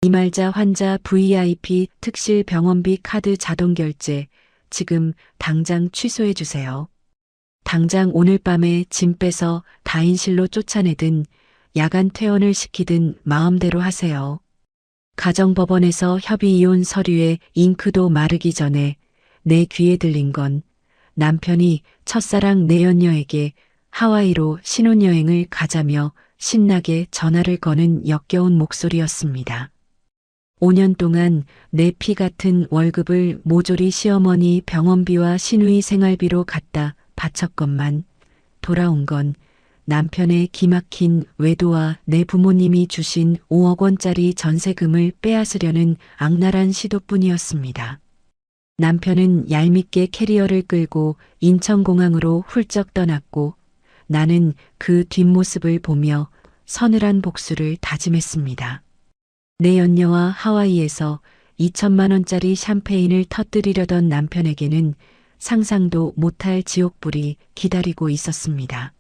이말자 환자 VIP 특실 병원비 카드 자동 결제 지금 당장 취소해 주세요. 당장 오늘 밤에 짐 빼서 다인실로 쫓아내든 야간 퇴원을 시키든 마음대로 하세요. 가정법원에서 협의이혼 서류에 잉크도 마르기 전에 내 귀에 들린 건 남편이 첫사랑 내연녀에게 하와이로 신혼여행을 가자며 신나게 전화를 거는 역겨운 목소리였습니다. 5년 동안 내 피 같은 월급을 모조리 시어머니 병원비와 시누이 생활비로 갖다 바쳤건만 돌아온 건 남편의 기막힌 외도와 내 부모님이 주신 5억 원짜리 전세금을 빼앗으려는 악랄한 시도뿐이었습니다. 남편은 얄밉게 캐리어를 끌고 인천공항으로 훌쩍 떠났고 나는 그 뒷모습을 보며 서늘한 복수를 다짐했습니다. 내 연녀와 하와이에서 2천만 원짜리 샴페인을 터뜨리려던 남편에게는 상상도 못할 지옥불이 기다리고 있었습니다.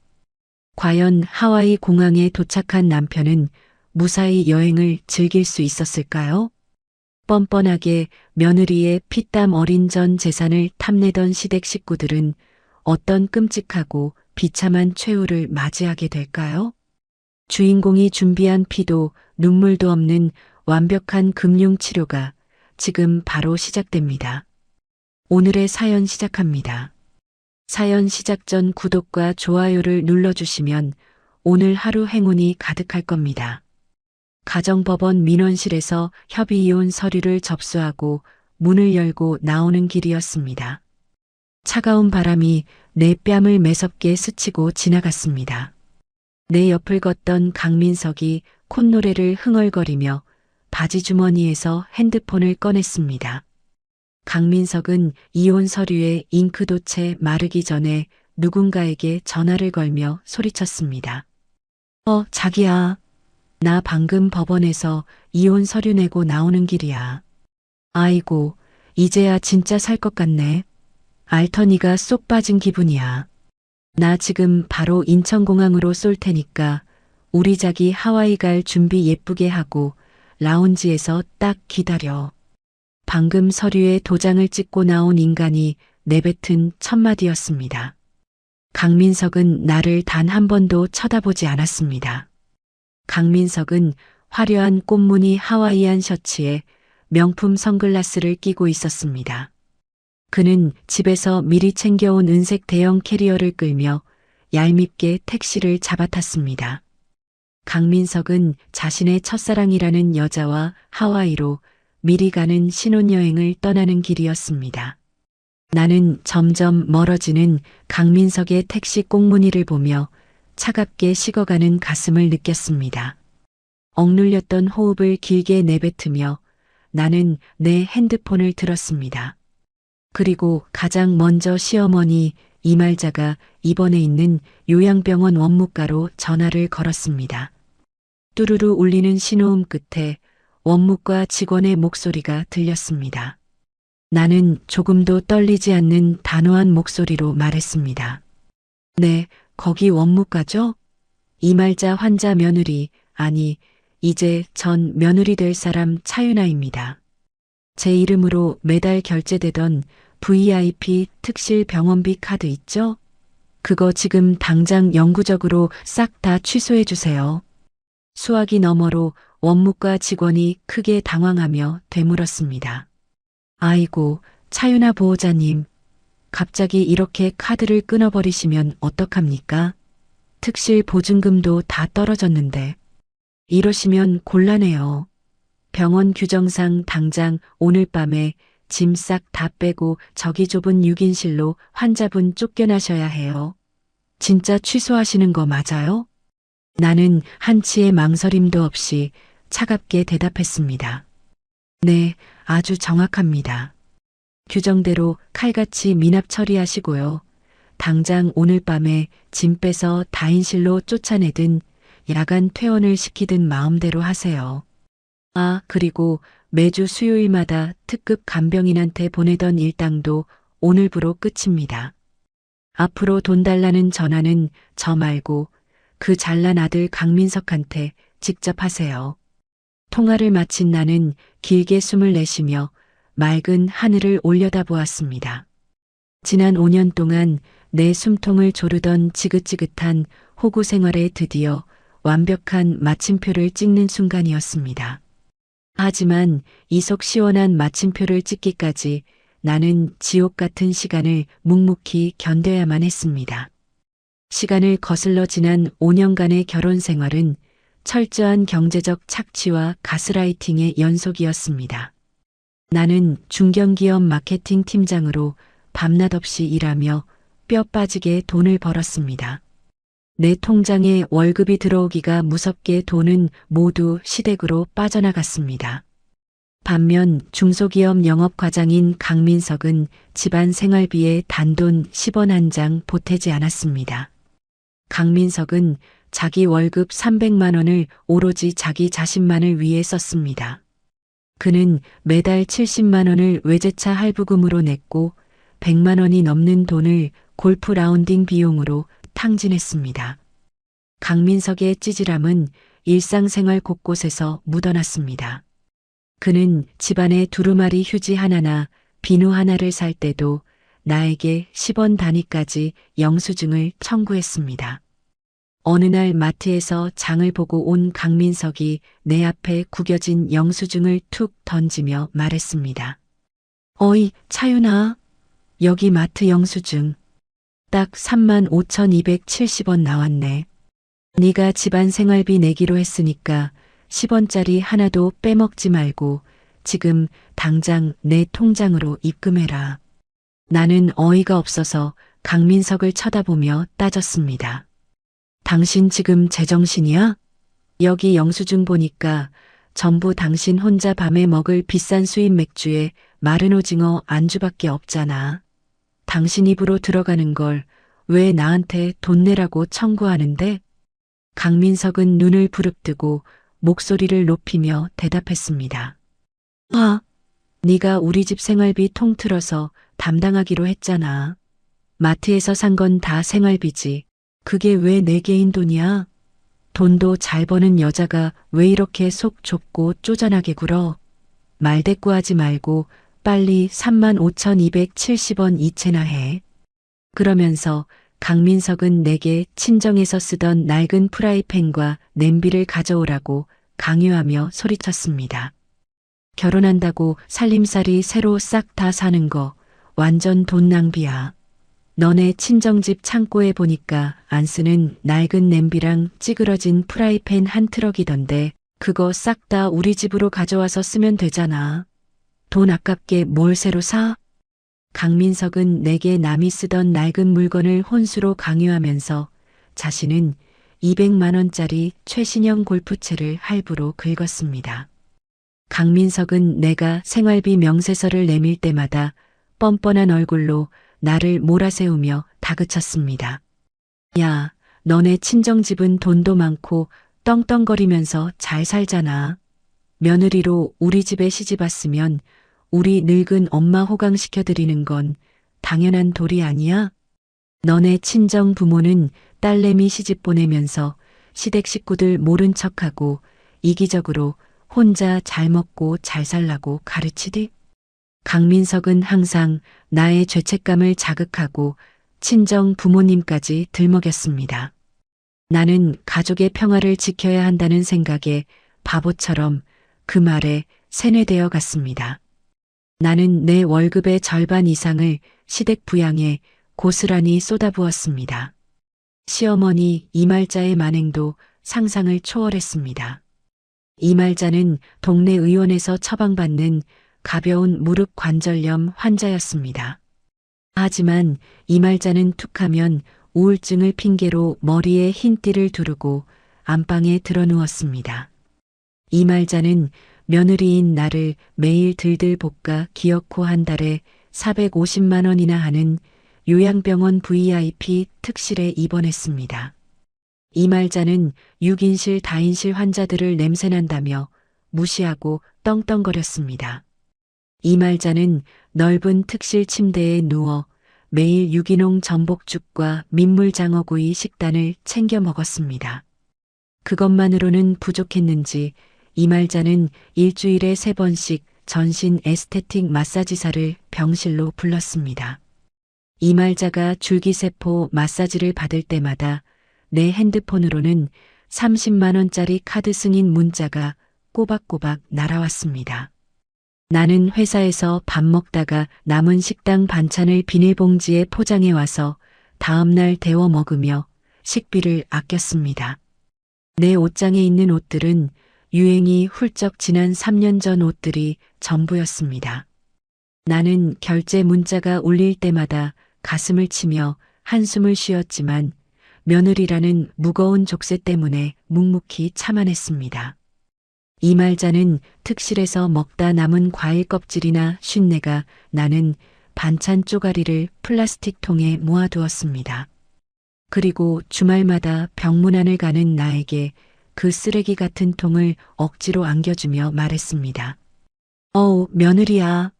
과연 하와이 공항에 도착한 남편은 무사히 여행을 즐길 수 있었을까요? 뻔뻔하게 며느리의 피땀 어린 전 재산을 탐내던 시댁 식구들은 어떤 끔찍하고 비참한 최후를 맞이하게 될까요? 주인공이 준비한 피도 눈물도 없는 완벽한 금융치료가 지금 바로 시작됩니다. 오늘의 사연 시작합니다. 사연 시작 전 구독과 좋아요를 눌러주시면 오늘 하루 행운이 가득할 겁니다. 가정법원 민원실에서 협의이혼 서류를 접수하고 문을 열고 나오는 길이었습니다. 차가운 바람이 내 뺨을 매섭게 스치고 지나갔습니다. 내 옆을 걷던 강민석이 콧노래를 흥얼거리며 바지 주머니에서 핸드폰을 꺼냈습니다. 강민석은 이혼 서류에 잉크도 채 마르기 전에 누군가에게 전화를 걸며 소리쳤습니다. 자기야. 나 방금 법원에서 이혼 서류 내고 나오는 길이야. 아이고, 이제야 진짜 살 것 같네. 알터니가 쏙 빠진 기분이야. 나 지금 바로 인천공항으로 쏠 테니까 우리 자기 하와이 갈 준비 예쁘게 하고 라운지에서 딱 기다려. 방금 서류에 도장을 찍고 나온 인간이 내뱉은 첫마디였습니다. 강민석은 나를 단 한 번도 쳐다보지 않았습니다. 강민석은 화려한 꽃무늬 하와이안 셔츠에 명품 선글라스를 끼고 있었습니다. 그는 집에서 미리 챙겨온 은색 대형 캐리어를 끌며 얄밉게 택시를 잡아탔습니다. 강민석은 자신의 첫사랑이라는 여자와 하와이로 미리 가는 신혼여행을 떠나는 길이었습니다. 나는 점점 멀어지는 강민석의 택시 꽁무니를 보며 차갑게 식어가는 가슴을 느꼈습니다. 억눌렸던 호흡을 길게 내뱉으며 나는 내 핸드폰을 들었습니다. 그리고 가장 먼저 시어머니 이말자가 입원해 있는 요양병원 원무과로 전화를 걸었습니다. 뚜루루 울리는 신호음 끝에 원무과 직원의 목소리가 들렸습니다. 나는 조금도 떨리지 않는 단호한 목소리로 말했습니다. 네, 거기 원무과죠? 이말자 환자 며느리, 아니, 이제 전 며느리 될 사람 차윤아입니다. 제 이름으로 매달 결제되던 VIP 특실 병원비 카드 있죠? 그거 지금 당장 영구적으로 싹 다 취소해 주세요. 수화기 너머로 원무과 직원이 크게 당황하며 되물었습니다. 아이고, 차윤아 보호자님. 갑자기 이렇게 카드를 끊어버리시면 어떡합니까? 특실 보증금도 다 떨어졌는데. 이러시면 곤란해요. 병원 규정상 당장 오늘 밤에 짐 싹 다 빼고 저기 좁은 6인실로 환자분 쫓겨나셔야 해요. 진짜 취소하시는 거 맞아요? 나는 한치의 망설임도 없이 차갑게 대답했습니다. 네, 아주 정확합니다. 규정대로 칼같이 미납 처리하시고요. 당장 오늘 밤에 짐 빼서 다인실로 쫓아내든 야간 퇴원을 시키든 마음대로 하세요. 아, 그리고 매주 수요일마다 특급 간병인한테 보내던 일당도 오늘부로 끝입니다. 앞으로 돈 달라는 전화는 저 말고 그 잘난 아들 강민석한테 직접 하세요. 통화를 마친 나는 길게 숨을 내쉬며 맑은 하늘을 올려다보았습니다. 지난 5년 동안 내 숨통을 조르던 지긋지긋한 호구 생활에 드디어 완벽한 마침표를 찍는 순간이었습니다. 하지만 이 속 시원한 마침표를 찍기까지 나는 지옥 같은 시간을 묵묵히 견뎌야만 했습니다. 시간을 거슬러 지난 5년간의 결혼 생활은 철저한 경제적 착취와 가스라이팅의 연속이었습니다. 나는 중견기업 마케팅 팀장으로 밤낮 없이 일하며 뼈 빠지게 돈을 벌었습니다. 내 통장에 월급이 들어오기가 무섭게 돈은 모두 시댁으로 빠져나갔습니다. 반면 중소기업 영업과장인 강민석은 집안 생활비에 단돈 10원 한 장 보태지 않았습니다. 강민석은 자기 월급 300만 원을 오로지 자기 자신만을 위해 썼습니다. 그는 매달 70만 원을 외제차 할부금으로 냈고 100만 원이 넘는 돈을 골프 라운딩 비용으로 탕진했습니다. 강민석의 찌질함은 일상생활 곳곳에서 묻어났습니다. 그는 집안에 두루마리 휴지 하나나 비누 하나를 살 때도 나에게 10원 단위까지 영수증을 청구했습니다. 어느 날 마트에서 장을 보고 온 강민석이 내 앞에 구겨진 영수증을 툭 던지며 말했습니다. 어이, 차윤아. 여기 마트 영수증. 딱 35,270원 나왔네. 네가 집안 생활비 내기로 했으니까 10원짜리 하나도 빼먹지 말고 지금 당장 내 통장으로 입금해라. 나는 어이가 없어서 강민석을 쳐다보며 따졌습니다. 당신 지금 제정신이야? 여기 영수증 보니까 전부 당신 혼자 밤에 먹을 비싼 수입 맥주에 마른 오징어 안주밖에 없잖아. 당신 입으로 들어가는 걸 왜 나한테 돈 내라고 청구하는데? 강민석은 눈을 부릅뜨고 목소리를 높이며 대답했습니다. 네가 우리 집 생활비 통틀어서 담당하기로 했잖아. 마트에서 산 건 다 생활비지. 그게 왜 내 개인 돈이야? 돈도 잘 버는 여자가 왜 이렇게 속 좁고 쪼잔하게 굴어? 말대꾸하지 말고 빨리 35,270원 이체나 해. 그러면서 강민석은 내게 친정에서 쓰던 낡은 프라이팬과 냄비를 가져오라고 강요하며 소리쳤습니다. 결혼한다고 살림살이 새로 싹 다 사는 거 완전 돈 낭비야. 너네 친정집 창고에 보니까 안 쓰는 낡은 냄비랑 찌그러진 프라이팬 한 트럭이던데 그거 싹 다 우리 집으로 가져와서 쓰면 되잖아. 돈 아깝게 뭘 새로 사? 강민석은 내게 남이 쓰던 낡은 물건을 혼수로 강요하면서 자신은 200만 원짜리 최신형 골프채를 할부로 긁었습니다. 강민석은 내가 생활비 명세서를 내밀 때마다 뻔뻔한 얼굴로 나를 몰아세우며 다그쳤습니다. 야, 너네 친정집은 돈도 많고 떵떵거리면서 잘 살잖아. 며느리로 우리 집에 시집 왔으면 우리 늙은 엄마 호강시켜드리는 건 당연한 도리 아니야? 너네 친정 부모는 딸내미 시집 보내면서 시댁 식구들 모른 척하고 이기적으로 혼자 잘 먹고 잘 살라고 가르치디? 강민석은 항상 나의 죄책감을 자극하고 친정 부모님까지 들먹였습니다. 나는 가족의 평화를 지켜야 한다는 생각에 바보처럼 그 말에 세뇌되어 갔습니다. 나는 내 월급의 절반 이상을 시댁 부양에 고스란히 쏟아부었습니다. 시어머니 이말자의 만행도 상상을 초월했습니다. 이말자는 동네 의원에서 처방받는 가벼운 무릎 관절염 환자였습니다. 하지만 이말자는 툭하면 우울증을 핑계로 머리에 흰띠를 두르고 안방에 드러누웠습니다. 이말자는 며느리인 나를 매일 들들 볶아 기어코 한 달에 450만 원이나 하는 요양병원 VIP 특실에 입원했습니다. 이말자는 6인실 다인실 환자들을 냄새난다며 무시하고 떵떵거렸습니다. 이말자는 넓은 특실 침대에 누워 매일 유기농 전복죽과 민물장어구이 식단을 챙겨 먹었습니다. 그것만으로는 부족했는지 이말자는 일주일에 3번씩 전신 에스테틱 마사지사를 병실로 불렀습니다. 이말자가 줄기세포 마사지를 받을 때마다 내 핸드폰으로는 30만 원짜리 카드 승인 문자가 꼬박꼬박 날아왔습니다. 나는 회사에서 밥 먹다가 남은 식당 반찬을 비닐봉지에 포장해 와서 다음날 데워 먹으며 식비를 아꼈습니다. 내 옷장에 있는 옷들은 유행이 훌쩍 지난 3년 전 옷들이 전부였습니다. 나는 결제 문자가 울릴 때마다 가슴을 치며 한숨을 쉬었지만 며느리라는 무거운 족쇄 때문에 묵묵히 참아냈습니다. 이말자는 특실에서 먹다 남은 과일 껍질이나 쉰내가 나는 반찬 쪼가리를 플라스틱 통에 모아두었습니다. 그리고 주말마다 병문안을 가는 나에게 그 쓰레기 같은 통을 억지로 안겨주며 말했습니다. 며느리야.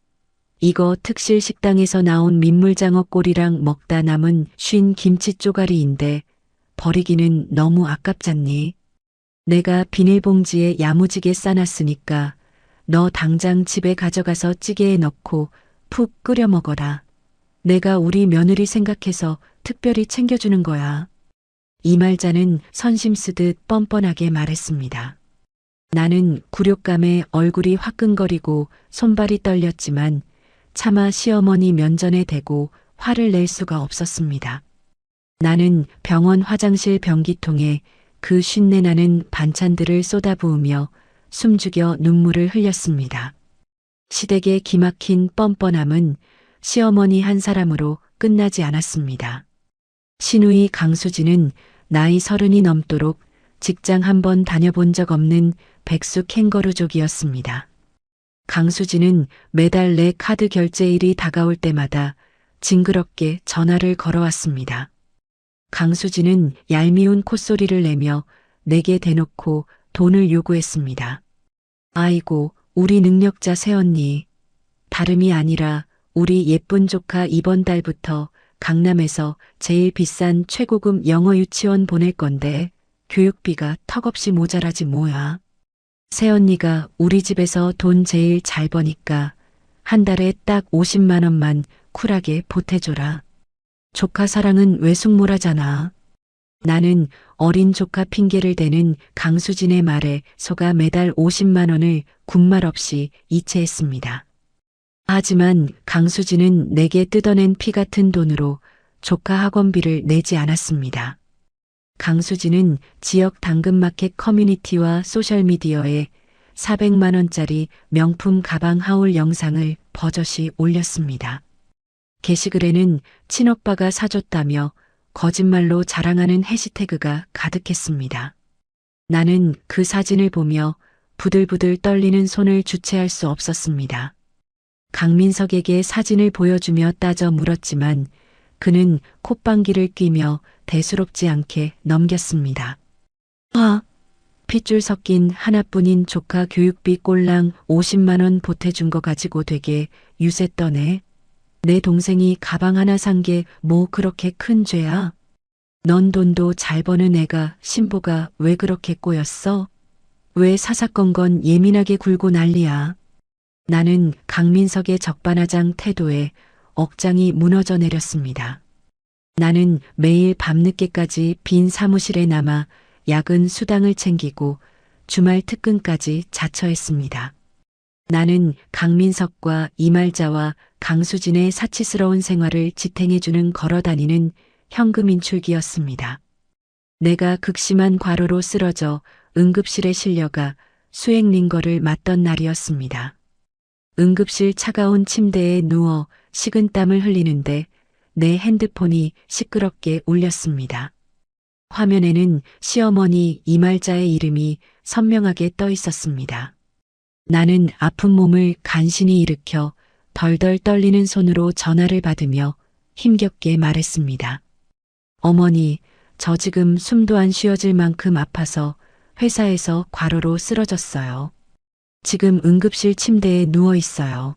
이거 특실 식당에서 나온 민물장어 꼬리랑 먹다 남은 쉰 김치 쪼가리인데 버리기는 너무 아깝잖니. 내가 비닐봉지에 야무지게 싸놨으니까 너 당장 집에 가져가서 찌개에 넣고 푹 끓여 먹어라. 내가 우리 며느리 생각해서 특별히 챙겨주는 거야. 이말자는 선심 쓰듯 뻔뻔하게 말했습니다. 나는 굴욕감에 얼굴이 화끈거리고 손발이 떨렸지만 차마 시어머니 면전에 대고 화를 낼 수가 없었습니다. 나는 병원 화장실 변기통에 그 쉰내나는 반찬들을 쏟아부으며 숨죽여 눈물을 흘렸습니다. 시댁의 기막힌 뻔뻔함은 시어머니 한 사람으로 끝나지 않았습니다. 시누이 강수지는 나이 30이 넘도록 직장 한 번 다녀본 적 없는 백수 캥거루족이었습니다. 강수지는 매달 내 카드 결제일이 다가올 때마다 징그럽게 전화를 걸어왔습니다. 강수지는 얄미운 콧소리를 내며 내게 대놓고 돈을 요구했습니다. 아이고, 우리 능력자 새언니. 다름이 아니라 우리 예쁜 조카 이번 달부터 강남에서 제일 비싼 최고급 영어 유치원 보낼 건데 교육비가 턱없이 모자라지 뭐야. 새언니가 우리 집에서 돈 제일 잘 버니까 한 달에 딱 50만 원만 쿨하게 보태줘라. 조카 사랑은 외숙모라잖아. 나는 어린 조카 핑계를 대는 강수진의 말에 속아 매달 50만 원을 군말 없이 이체했습니다. 하지만 강수진은 내게 뜯어낸 피 같은 돈으로 조카 학원비를 내지 않았습니다. 강수진은 지역 당근마켓 커뮤니티와 소셜미디어에 400만 원짜리 명품 가방 하울 영상을 버젓이 올렸습니다. 게시글에는 친오빠가 사줬다며 거짓말로 자랑하는 해시태그가 가득했습니다. 나는 그 사진을 보며 부들부들 떨리는 손을 주체할 수 없었습니다. 강민석에게 사진을 보여주며 따져 물었지만 그는 콧방귀를 뀌며 대수롭지 않게 넘겼습니다. 핏줄 섞인 하나뿐인 조카 교육비 꼴랑 50만 원 보태준 거 가지고 되게 유세 떠네. 내 동생이 가방 하나 산 게 뭐 그렇게 큰 죄야? 넌 돈도 잘 버는 애가 신부가 왜 그렇게 꼬였어? 왜 사사건건 예민하게 굴고 난리야? 나는 강민석의 적반하장 태도에 억장이 무너져 내렸습니다. 나는 매일 밤늦게까지 빈 사무실에 남아 야근 수당을 챙기고 주말 특근까지 자처했습니다. 나는 강민석과 이말자와 강수진의 사치스러운 생활을 지탱해주는 걸어다니는 현금 인출기였습니다. 내가 극심한 과로로 쓰러져 응급실에 실려가 수액링거를 맞던 날이었습니다. 응급실 차가운 침대에 누워 식은땀을 흘리는데 내 핸드폰이 시끄럽게 울렸습니다. 화면에는 시어머니 이말자의 이름이 선명하게 떠 있었습니다. 나는 아픈 몸을 간신히 일으켜 덜덜 떨리는 손으로 전화를 받으며 힘겹게 말했습니다. 어머니, 저 지금 숨도 안 쉬어질 만큼 아파서 회사에서 과로로 쓰러졌어요. 지금 응급실 침대에 누워 있어요.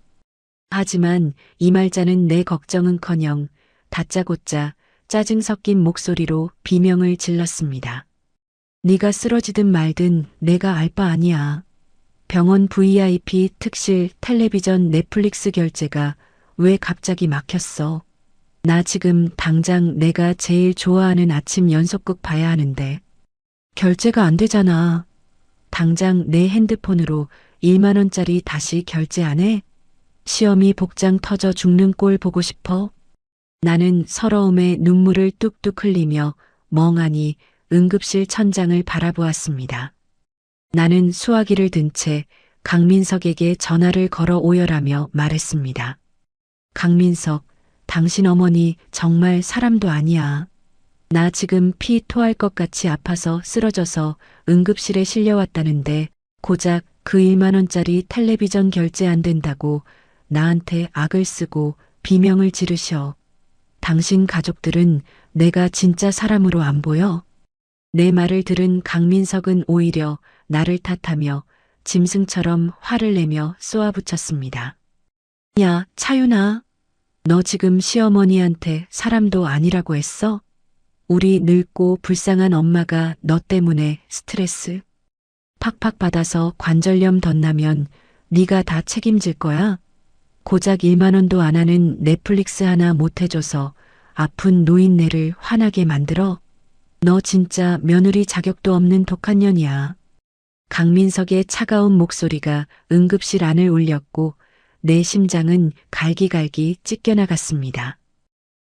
하지만 이말자는 내 걱정은커녕 다짜고짜 짜증 섞인 목소리로 비명을 질렀습니다. 네가 쓰러지든 말든 내가 알 바 아니야. 병원 VIP 특실 텔레비전 넷플릭스 결제가 왜 갑자기 막혔어? 나 지금 당장 내가 제일 좋아하는 아침 연속극 봐야 하는데. 결제가 안 되잖아. 당장 내 핸드폰으로 1만 원짜리 다시 결제 안 해? 시험이 복장 터져 죽는 꼴 보고 싶어? 나는 서러움에 눈물을 뚝뚝 흘리며 멍하니 응급실 천장을 바라보았습니다. 나는 수화기를 든 채 강민석에게 전화를 걸어 오열하며 말했습니다. 강민석, 당신 어머니 정말 사람도 아니야. 나 지금 피 토할 것 같이 아파서 쓰러져서 응급실에 실려왔다는데 고작 그 1만 원짜리 텔레비전 결제 안 된다고 나한테 악을 쓰고 비명을 지르셔. 당신 가족들은 내가 진짜 사람으로 안 보여? 내 말을 들은 강민석은 오히려 나를 탓하며 짐승처럼 화를 내며 쏘아붙였습니다. 야, 차윤아. 너 지금 시어머니한테 사람도 아니라고 했어? 우리 늙고 불쌍한 엄마가 너 때문에 스트레스 팍팍 받아서 관절염 덧나면 네가 다 책임질 거야? 고작 1만 원도 안 하는 넷플릭스 하나 못 해줘서 아픈 노인네를 화나게 만들어? 너 진짜 며느리 자격도 없는 독한 년이야. 강민석의 차가운 목소리가 응급실 안을 울렸고 내 심장은 갈기갈기 찢겨나갔습니다.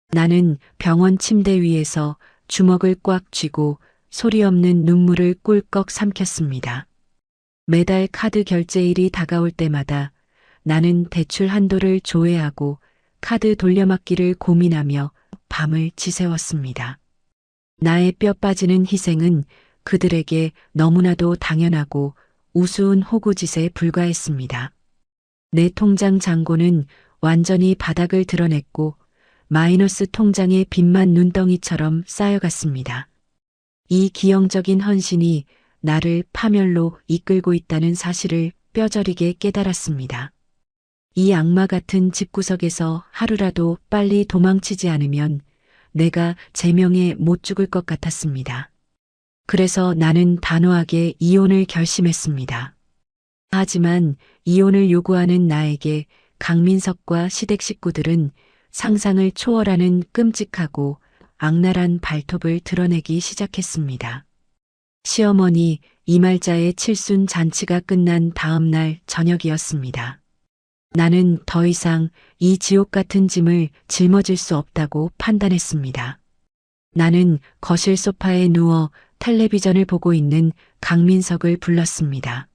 나는 병원 침대 위에서 주먹을 꽉 쥐고 소리 없는 눈물을 꿀꺽 삼켰습니다. 매달 카드 결제일이 다가올 때마다 나는 대출 한도를 조회하고 카드 돌려막기를 고민하며 밤을 지새웠습니다. 나의 뼈 빠지는 희생은 그들에게 너무나도 당연하고 우스운 호구짓에 불과했습니다. 내 통장 잔고는 완전히 바닥을 드러냈고 마이너스 통장의 빚만 눈덩이처럼 쌓여갔습니다. 이 기형적인 헌신이 나를 파멸로 이끌고 있다는 사실을 뼈저리게 깨달았습니다. 이 악마 같은 집구석에서 하루라도 빨리 도망치지 않으면 내가 제명에 못 죽을 것 같았습니다. 그래서 나는 단호하게 이혼을 결심했습니다. 하지만 이혼을 요구하는 나에게 강민석과 시댁 식구들은 상상을 초월하는 끔찍하고 악랄한 발톱을 드러내기 시작했습니다. 시어머니 이말자의 칠순 잔치가 끝난 다음 날 저녁이었습니다. 나는 더 이상 이 지옥 같은 짐을 짊어질 수 없다고 판단했습니다. 나는 거실 소파에 누워 텔레비전을 보고 있는 강민석을 불렀습니다.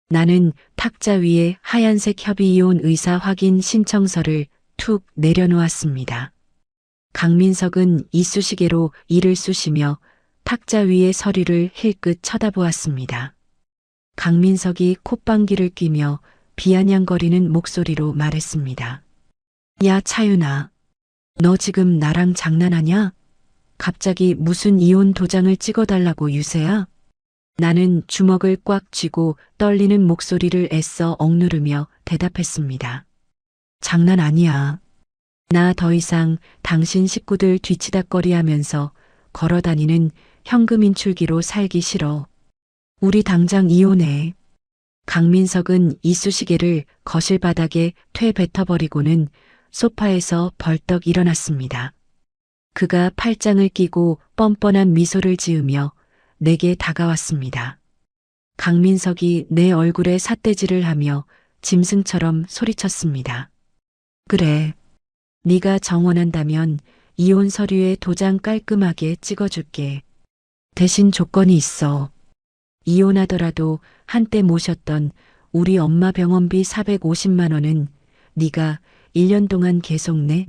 나는 탁자 위에 하얀색 협의이혼 의사 확인 신청서를 툭 내려놓았습니다. 강민석은 이쑤시개로 이를 쑤시며 탁자 위의 서류를 힐끗 쳐다보았습니다. 강민석이 콧방귀를 뀌며 비아냥거리는 목소리로 말했습니다. 야, 차윤아. 너 지금 나랑 장난하냐? 갑자기 무슨 이혼 도장을 찍어달라고 유세야? 나는 주먹을 꽉 쥐고 떨리는 목소리를 애써 억누르며 대답했습니다. 장난 아니야. 나 더 이상 당신 식구들 뒤치다꺼리하면서 걸어다니는 현금 인출기로 살기 싫어. 우리 당장 이혼해. 강민석은 이쑤시개를 거실 바닥에 퇴뱉어버리고는 소파에서 벌떡 일어났습니다. 그가 팔짱을 끼고 뻔뻔한 미소를 지으며 내게 다가왔습니다. 강민석이 내 얼굴에 삿대질을 하며 짐승처럼 소리쳤습니다. 그래. 네가 정원한다면 이혼 서류에 도장 깔끔하게 찍어줄게. 대신 조건이 있어. 이혼하더라도 한때 모셨던 우리 엄마 병원비 450만 원은 네가 1년 동안 계속 내.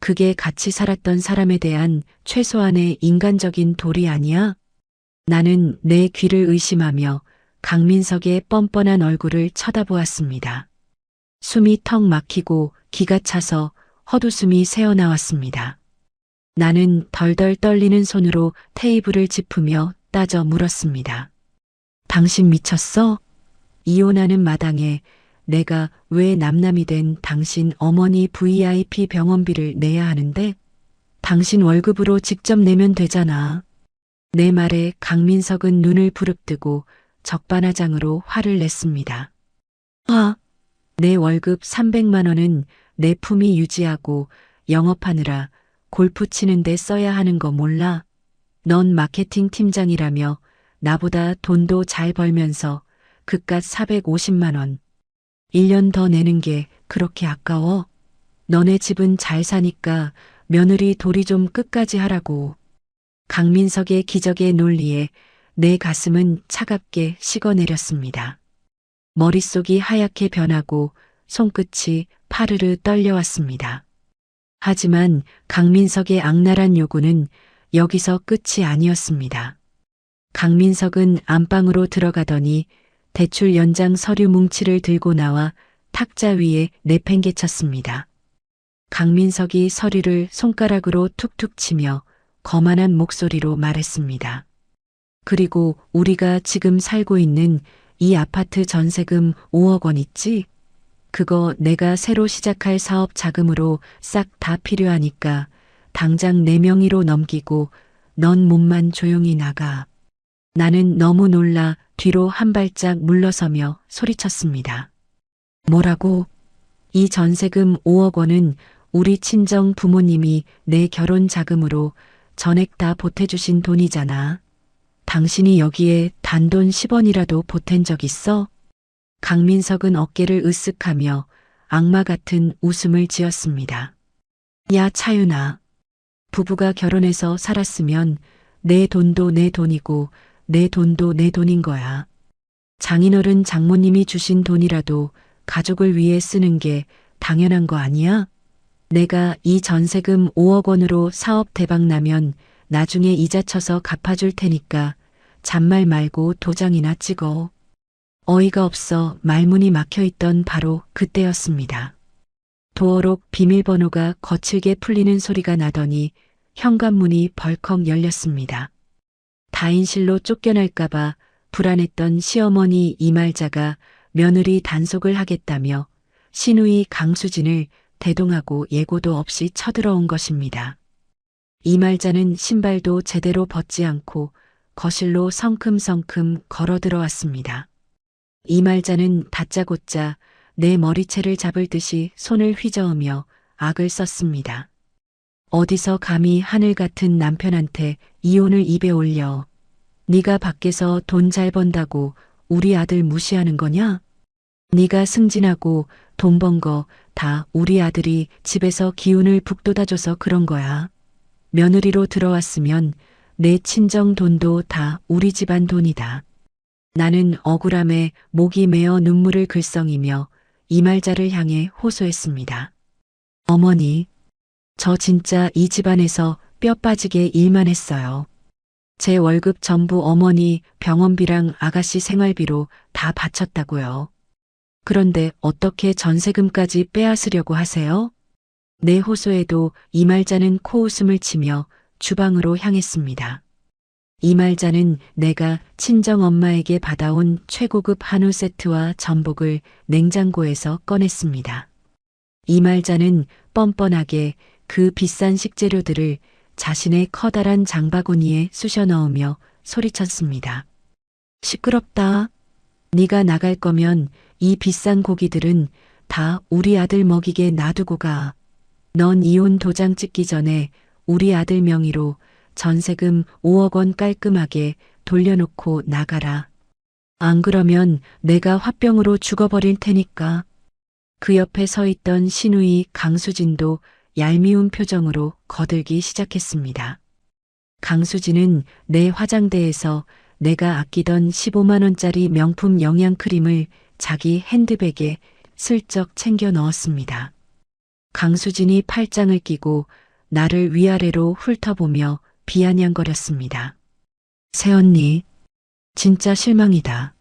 그게 같이 살았던 사람에 대한 최소한의 인간적인 도리 아니야? 나는 내 귀를 의심하며 강민석의 뻔뻔한 얼굴을 쳐다보았습니다. 숨이 턱 막히고 기가 차서 헛웃음이 새어나왔습니다. 나는 덜덜 떨리는 손으로 테이블을 짚으며 따져 물었습니다. 당신 미쳤어? 이혼하는 마당에 내가 왜 남남이 된 당신 어머니 VIP 병원비를 내야 하는데? 당신 월급으로 직접 내면 되잖아. 내 말에 강민석은 눈을 부릅뜨고 적반하장으로 화를 냈습니다. 내 월급 300만 원은 내 품위 유지하고 영업하느라 골프 치는데 써야 하는 거 몰라? 넌 마케팅 팀장이라며 나보다 돈도 잘 벌면서 그깟 450만 원. 1년 더 내는 게 그렇게 아까워? 너네 집은 잘 사니까 며느리 도리 좀 끝까지 하라고. 강민석의 기적의 논리에 내 가슴은 차갑게 식어내렸습니다. 머릿속이 하얗게 변하고 손끝이 파르르 떨려왔습니다. 하지만 강민석의 악랄한 요구는 여기서 끝이 아니었습니다. 강민석은 안방으로 들어가더니 대출 연장 서류 뭉치를 들고 나와 탁자 위에 내팽개쳤습니다. 강민석이 서류를 손가락으로 툭툭 치며 거만한 목소리로 말했습니다. 그리고 우리가 지금 살고 있는 이 아파트 전세금 5억 원 있지? 그거 내가 새로 시작할 사업 자금으로 싹 다 필요하니까 당장 내 명의로 넘기고 넌 몸만 조용히 나가. 나는 너무 놀라 뒤로 한 발짝 물러서며 소리쳤습니다. 뭐라고? 이 전세금 5억 원은 우리 친정 부모님이 내 결혼 자금으로 전액 다 보태주신 돈이잖아. 당신이 여기에 단돈 10원이라도 보탠 적 있어? 강민석은 어깨를 으쓱하며 악마 같은 웃음을 지었습니다. 야, 차윤아. 부부가 결혼해서 살았으면 내 돈도 내 돈이고 내 돈도 내 돈인 거야. 장인어른 장모님이 주신 돈이라도 가족을 위해 쓰는 게 당연한 거 아니야? 내가 이 전세금 5억 원으로 사업 대박 나면 나중에 이자 쳐서 갚아줄 테니까 잔말 말고 도장이나 찍어. 어이가 없어 말문이 막혀있던 바로 그때였습니다. 도어록 비밀번호가 거칠게 풀리는 소리가 나더니 현관문이 벌컥 열렸습니다. 다인실로 쫓겨날까봐 불안했던 시어머니 이말자가 며느리 단속을 하겠다며 시누이 강수진을 대동하고 예고도 없이 쳐들어온 것입니다. 이말자는 신발도 제대로 벗지 않고 거실로 성큼성큼 걸어 들어왔습니다. 이말자는 다짜고짜 내 머리채를 잡을 듯이 손을 휘저으며 악을 썼습니다. 어디서 감히 하늘 같은 남편한테 이혼을 입에 올려. 네가 밖에서 돈 잘 번다고 우리 아들 무시하는 거냐? 네가 승진하고 돈 번 거 다 우리 아들이 집에서 기운을 북돋아줘서 그런 거야. 며느리로 들어왔으면 내 친정 돈도 다 우리 집안 돈이다. 나는 억울함에 목이 메어 눈물을 글썽이며 이말자를 향해 호소했습니다. 어머니, 저 진짜 이 집안에서 뼈 빠지게 일만 했어요. 제 월급 전부 어머니 병원비랑 아가씨 생활비로 다 바쳤다고요. 그런데 어떻게 전세금까지 빼앗으려고 하세요? 내 호소에도 이말자는 코웃음을 치며 주방으로 향했습니다. 이말자는 내가 친정엄마에게 받아온 최고급 한우 세트와 전복을 냉장고에서 꺼냈습니다. 이말자는 뻔뻔하게 그 비싼 식재료들을 자신의 커다란 장바구니에 쑤셔 넣으며 소리쳤습니다. 시끄럽다. 네가 나갈 거면 이 비싼 고기들은 다 우리 아들 먹이게 놔두고 가. 넌 이혼 도장 찍기 전에 우리 아들 명의로 전세금 5억 원 깔끔하게 돌려놓고 나가라. 안 그러면 내가 화병으로 죽어버릴 테니까. 그 옆에 서 있던 시누이 강수진도 얄미운 표정으로 거들기 시작했습니다. 강수진은 내 화장대에서 내가 아끼던 15만 원짜리 명품 영양크림을 자기 핸드백에 슬쩍 챙겨 넣었습니다. 강수진이 팔짱을 끼고 나를 위아래로 훑어보며 비아냥거렸습니다. 새언니, 진짜 실망이다.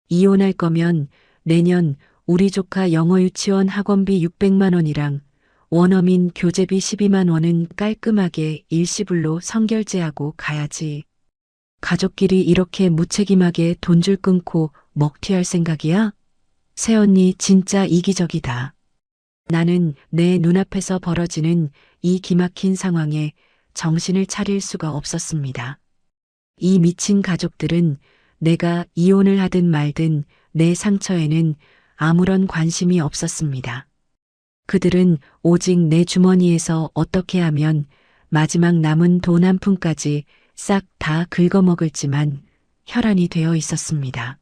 이혼할 거면 내년 우리 조카 영어 유치원 학원비 600만 원이랑 원어민 교재비 12만 원은 깔끔하게 일시불로 선결제하고 가야지. 가족끼리 이렇게 무책임하게 돈줄 끊고 먹튀할 생각이야? 새언니 진짜 이기적이다. 나는 내 눈앞에서 벌어지는 이 기막힌 상황에 정신을 차릴 수가 없었습니다. 이 미친 가족들은 내가 이혼을 하든 말든 내 상처에는 아무런 관심이 없었습니다. 그들은 오직 내 주머니에서 어떻게 하면 마지막 남은 돈 한 푼까지 싹 다 긁어먹을지만 혈안이 되어 있었습니다.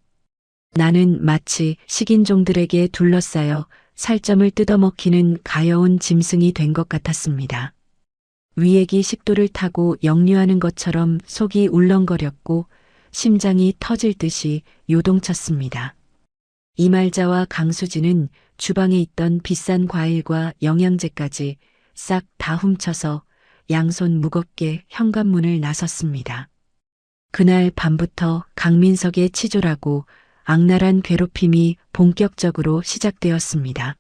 나는 마치 식인종들에게 둘러싸여 살점을 뜯어먹히는 가여운 짐승이 된 것 같았습니다. 위액이 식도를 타고 역류하는 것처럼 속이 울렁거렸고 심장이 터질 듯이 요동쳤습니다. 이말자와 강수지는 주방에 있던 비싼 과일과 영양제까지 싹 다 훔쳐서 양손 무겁게 현관문을 나섰습니다. 그날 밤부터 강민석의 치졸하고 악랄한 괴롭힘이 본격적으로 시작되었습니다.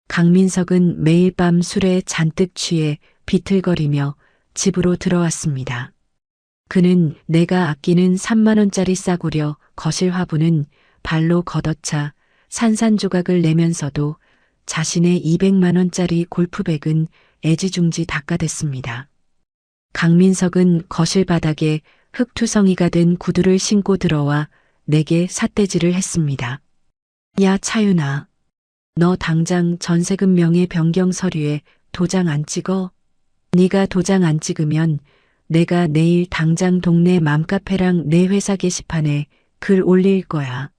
강민석은 매일 밤 술에 잔뜩 취해 비틀거리며 집으로 들어왔습니다. 그는 내가 아끼는 3만 원짜리 싸구려 거실 화분은 발로 걷어차 산산조각을 내면서도 자신의 200만 원짜리 골프백은 애지중지 닦아댔습니다. 강민석은 거실 바닥에 흙투성이가 된 구두를 신고 들어와 내게 삿대질을 했습니다. 야 차윤아, 너 당장 전세금 명의 변경 서류에 도장 안 찍어? 네가 도장 안 찍으면 내가 내일 당장 동네 맘카페랑 내 회사 게시판에 글 올릴 거야.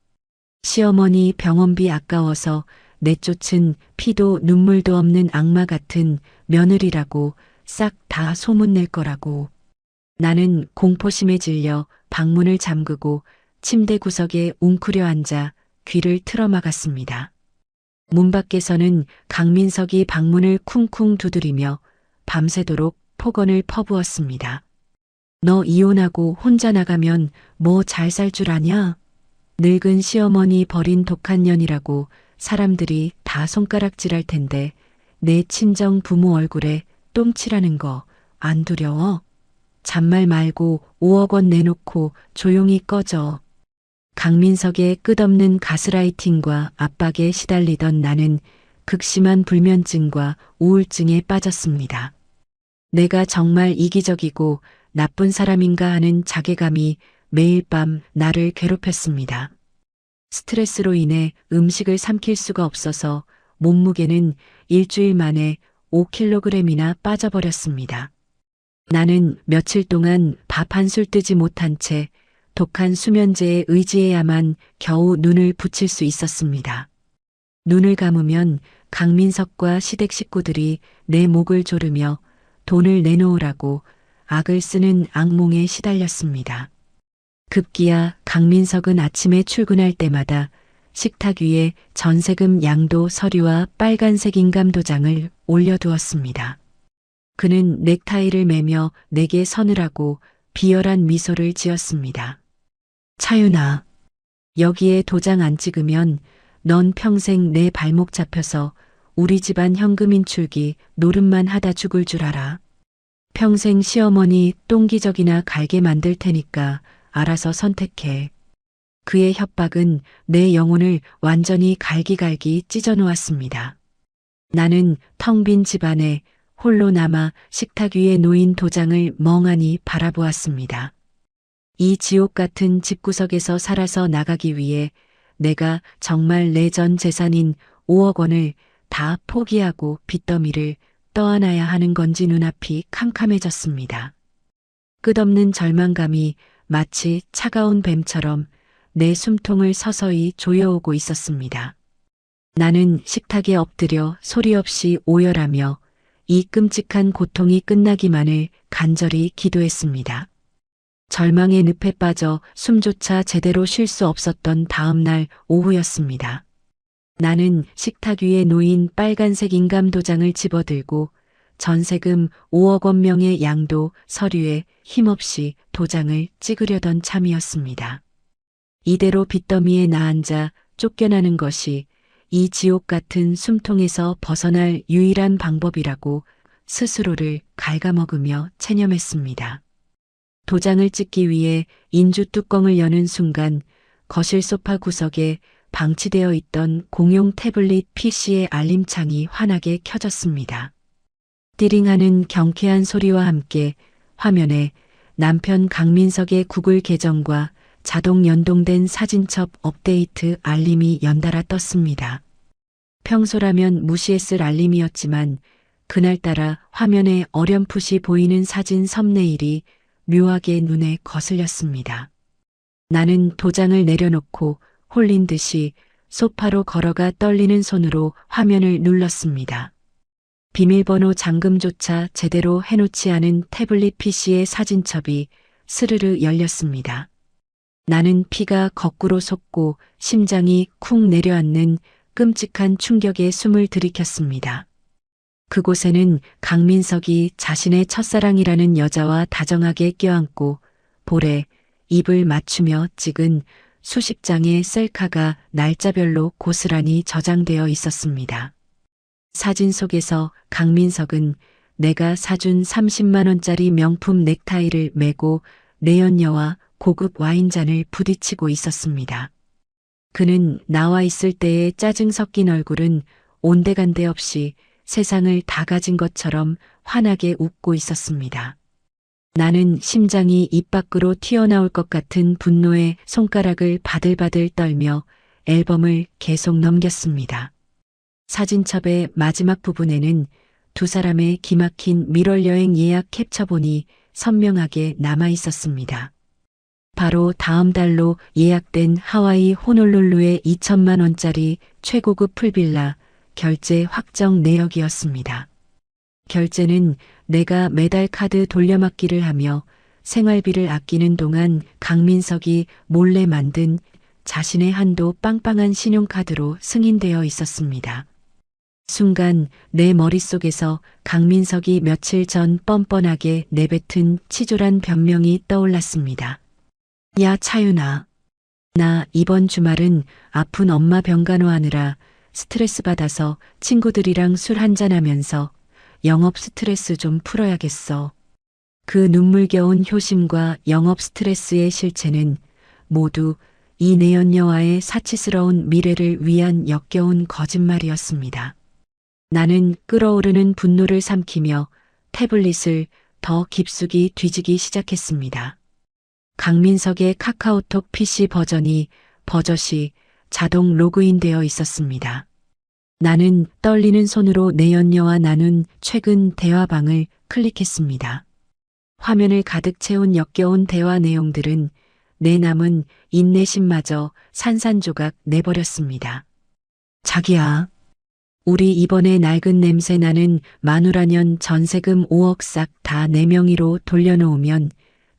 시어머니 병원비 아까워서 내쫓은 피도 눈물도 없는 악마 같은 며느리라고 싹 다 소문낼 거라고. 나는 공포심에 질려 방문을 잠그고 침대 구석에 웅크려 앉아 귀를 틀어막았습니다. 문 밖에서는 강민석이 방문을 쿵쿵 두드리며 밤새도록 폭언을 퍼부었습니다. 너 이혼하고 혼자 나가면 뭐 잘 살 줄 아냐? 늙은 시어머니 버린 독한 년이라고 사람들이 다 손가락질할 텐데 내 친정 부모 얼굴에 똥칠하는 거 안 두려워? 잔말 말고 5억 원 내놓고 조용히 꺼져. 강민석의 끝없는 가스라이팅과 압박에 시달리던 나는 극심한 불면증과 우울증에 빠졌습니다. 내가 정말 이기적이고 나쁜 사람인가 하는 자괴감이 매일 밤 나를 괴롭혔습니다. 스트레스로 인해 음식을 삼킬 수가 없어서 몸무게는 일주일 만에 5kg이나 빠져버렸습니다. 나는 며칠 동안 밥 한 술 뜨지 못한 채 독한 수면제에 의지해야만 겨우 눈을 붙일 수 있었습니다. 눈을 감으면 강민석과 시댁 식구들이 내 목을 조르며 돈을 내놓으라고 악을 쓰는 악몽에 시달렸습니다. 급기야 강민석은 아침에 출근할 때마다 식탁 위에 전세금 양도 서류와 빨간색 인감도장을 올려두었습니다. 그는 넥타이를 매며 내게 서늘하고 비열한 미소를 지었습니다. 차윤아, 여기에 도장 안 찍으면 넌 평생 내 발목 잡혀서 우리 집안 현금 인출기 노름만 하다 죽을 줄 알아. 평생 시어머니 똥기저귀나 갈게 만들 테니까 알아서 선택해. 그의 협박은 내 영혼을 완전히 갈기갈기 찢어놓았습니다. 나는 텅 빈 집안에 홀로 남아 식탁 위에 놓인 도장을 멍하니 바라보았습니다. 이 지옥 같은 집구석에서 살아서 나가기 위해 내가 정말 내 전 재산인 5억 원을 다 포기하고 빚더미를 떠안아야 하는 건지 눈앞이 캄캄해졌습니다. 끝없는 절망감이 마치 차가운 뱀처럼 내 숨통을 서서히 조여오고 있었습니다. 나는 식탁에 엎드려 소리 없이 오열하며 이 끔찍한 고통이 끝나기만을 간절히 기도했습니다. 절망의 늪에 빠져 숨조차 제대로 쉴 수 없었던 다음 날 오후였습니다. 나는 식탁 위에 놓인 빨간색 인감도장을 집어들고 전세금 5억 원 명의 양도 서류에 힘없이 도장을 찍으려던 참이었습니다. 이대로 빚더미에 나앉아 쫓겨나는 것이 이 지옥 같은 숨통에서 벗어날 유일한 방법이라고 스스로를 갉아먹으며 체념했습니다. 도장을 찍기 위해 인주 뚜껑을 여는 순간 거실 소파 구석에 방치되어 있던 공용 태블릿 PC의 알림창이 환하게 켜졌습니다. 띠링하는 경쾌한 소리와 함께 화면에 남편 강민석의 구글 계정과 자동 연동된 사진첩 업데이트 알림이 연달아 떴습니다. 평소라면 무시했을 알림이었지만 그날따라 화면에 어렴풋이 보이는 사진 썸네일이 묘하게 눈에 거슬렸습니다. 나는 도장을 내려놓고 홀린 듯이 소파로 걸어가 떨리는 손으로 화면을 눌렀습니다. 비밀번호 잠금조차 제대로 해놓지 않은 태블릿 PC의 사진첩이 스르르 열렸습니다. 나는 피가 거꾸로 솟고 심장이 쿵 내려앉는 끔찍한 충격에 숨을 들이켰습니다. 그곳에는 강민석이 자신의 첫사랑이라는 여자와 다정하게 껴안고 볼에 입을 맞추며 찍은 수십 장의 셀카가 날짜별로 고스란히 저장되어 있었습니다. 사진 속에서 강민석은 내가 사준 30만 원짜리 명품 넥타이를 메고 내연녀와 고급 와인잔을 부딪히고 있었습니다. 그는 나와 있을 때의 짜증 섞인 얼굴은 온데간데 없이 세상을 다 가진 것처럼 환하게 웃고 있었습니다. 나는 심장이 입 밖으로 튀어나올 것 같은 분노에 손가락을 바들바들 떨며 앨범을 계속 넘겼습니다. 사진첩의 마지막 부분에는 두 사람의 기막힌 밀월 여행 예약 캡처본이 선명하게 남아 있었습니다. 바로 다음 달로 예약된 하와이 호놀룰루의 2천만 원짜리 최고급 풀빌라 결제 확정 내역이었습니다. 결제는 내가 매달 카드 돌려막기를 하며 생활비를 아끼는 동안 강민석이 몰래 만든 자신의 한도 빵빵한 신용카드로 승인되어 있었습니다. 순간 내 머릿속에서 강민석이 며칠 전 뻔뻔하게 내뱉은 치졸한 변명이 떠올랐습니다. 야 차윤아, 나 이번 주말은 아픈 엄마 병간호하느라 스트레스 받아서 친구들이랑 술 한잔하면서 영업 스트레스 좀 풀어야겠어. 그 눈물겨운 효심과 영업 스트레스의 실체는 모두 이 내연녀와의 사치스러운 미래를 위한 역겨운 거짓말이었습니다. 나는 끓어오르는 분노를 삼키며 태블릿을 더 깊숙이 뒤지기 시작했습니다. 강민석의 카카오톡 PC 버전이 버젓이 자동 로그인되어 있었습니다. 나는 떨리는 손으로 내연녀와 나눈 최근 대화방을 클릭했습니다. 화면을 가득 채운 역겨운 대화 내용들은 내 남은 인내심마저 산산조각 내버렸습니다. 자기야, 우리 이번에 낡은 냄새 나는 마누라년 전세금 5억 싹 다 내 명의로 돌려놓으면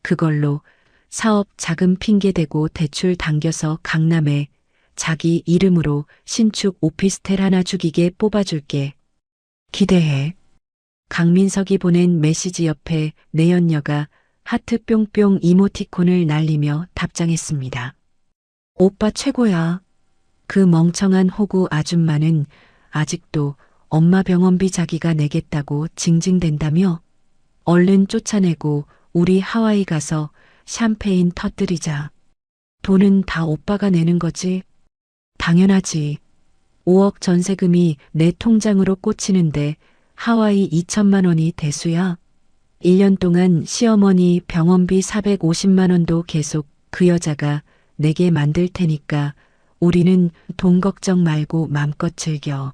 그걸로 사업 자금 핑계대고 대출 당겨서 강남에 자기 이름으로 신축 오피스텔 하나 죽이게 뽑아줄게. 기대해. 강민석이 보낸 메시지 옆에 내연녀가 하트 뿅뿅 이모티콘을 날리며 답장했습니다. 오빠 최고야. 그 멍청한 호구 아줌마는 아직도 엄마 병원비 자기가 내겠다고 징징댄다며? 얼른 쫓아내고 우리 하와이 가서 샴페인 터뜨리자. 돈은 다 오빠가 내는 거지? 당연하지. 5억 전세금이 내 통장으로 꽂히는데 하와이 2천만 원이 대수야. 1년 동안 시어머니 병원비 450만 원도 계속 그 여자가 내게 만들 테니까 우리는 돈 걱정 말고 맘껏 즐겨.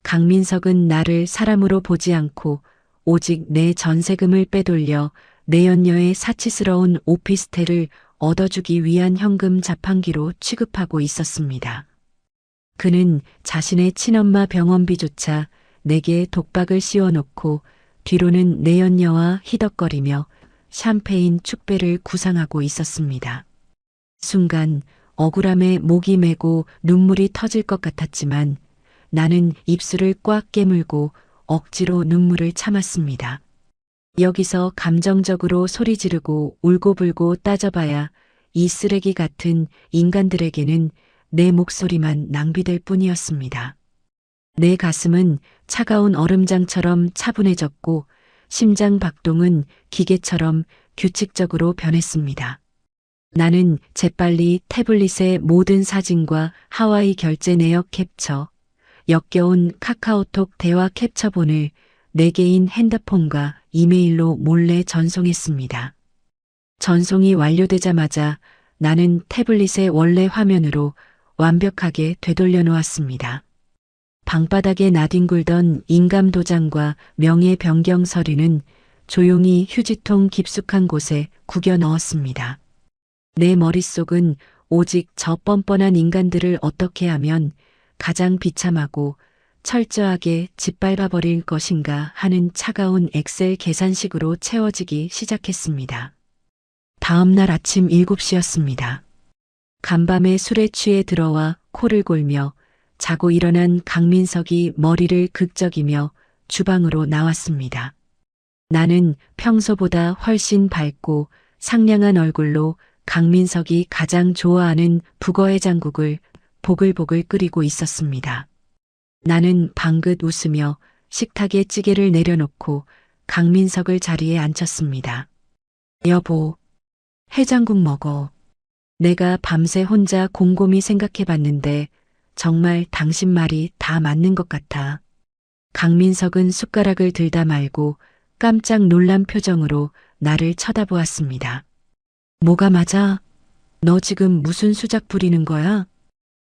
강민석은 나를 사람으로 보지 않고 오직 내 전세금을 빼돌려 내연녀의 사치스러운 오피스텔을 얻어주기 위한 현금 자판기로 취급하고 있었습니다. 그는 자신의 친엄마 병원비조차 내게 독박을 씌워놓고 뒤로는 내연녀와 희덕거리며 샴페인 축배를 구상하고 있었습니다. 순간 억울함에 목이 메고 눈물이 터질 것 같았지만 나는 입술을 꽉 깨물고 억지로 눈물을 참았습니다. 여기서 감정적으로 소리 지르고 울고불고 따져봐야 이 쓰레기 같은 인간들에게는 내 목소리만 낭비될 뿐이었습니다. 내 가슴은 차가운 얼음장처럼 차분해졌고 심장 박동은 기계처럼 규칙적으로 변했습니다. 나는 재빨리 태블릿의 모든 사진과 하와이 결제 내역 캡처, 역겨운 카카오톡 대화 캡처본을 내 개인 핸드폰과 이메일로 몰래 전송했습니다. 전송이 완료되자마자 나는 태블릿의 원래 화면으로 완벽하게 되돌려 놓았습니다. 방바닥에 나뒹굴던 인감 도장과 명예 변경 서류는 조용히 휴지통 깊숙한 곳에 구겨 넣었습니다. 내 머릿속은 오직 저 뻔뻔한 인간들을 어떻게 하면 가장 비참하고 철저하게 짓밟아 버릴 것인가 하는 차가운 엑셀 계산식으로 채워지기 시작했습니다. 다음 날 아침 7시였습니다. 간밤에 술에 취해 들어와 코를 골며 자고 일어난 강민석이 머리를 극적이며 주방으로 나왔습니다. 나는 평소보다 훨씬 밝고 상냥한 얼굴로 강민석이 가장 좋아하는 북어해장국을 보글보글 끓이고 있었습니다. 나는 방긋 웃으며 식탁에 찌개를 내려놓고 강민석을 자리에 앉혔습니다. 여보, 해장국 먹어. 내가 밤새 혼자 곰곰이 생각해봤는데 정말 당신 말이 다 맞는 것 같아. 강민석은 숟가락을 들다 말고 깜짝 놀란 표정으로 나를 쳐다보았습니다. 뭐가 맞아? 너 지금 무슨 수작 부리는 거야?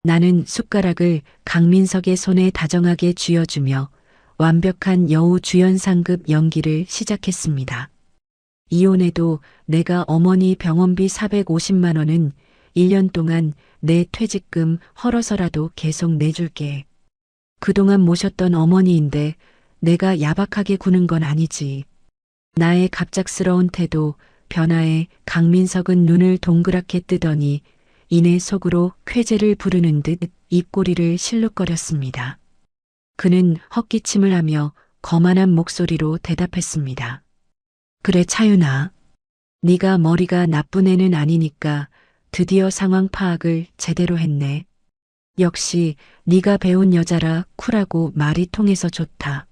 나는 숟가락을 강민석의 손에 다정하게 쥐어주며 완벽한 여우 주연상급 연기를 시작했습니다. 이혼해도 내가 어머니 병원비 450만 원은 1년 동안 내 퇴직금 헐어서라도 계속 내줄게. 그동안 모셨던 어머니인데 내가 야박하게 구는 건 아니지. 나의 갑작스러운 태도, 변화에 강민석은 눈을 동그랗게 뜨더니 이내 속으로 쾌재를 부르는 듯 입꼬리를 실룩거렸습니다. 그는 헛기침을 하며 거만한 목소리로 대답했습니다. 그래 차윤아. 네가 머리가 나쁜 애는 아니니까 드디어 상황 파악을 제대로 했네. 역시 네가 배운 여자라 쿨하고 말이 통해서 좋다.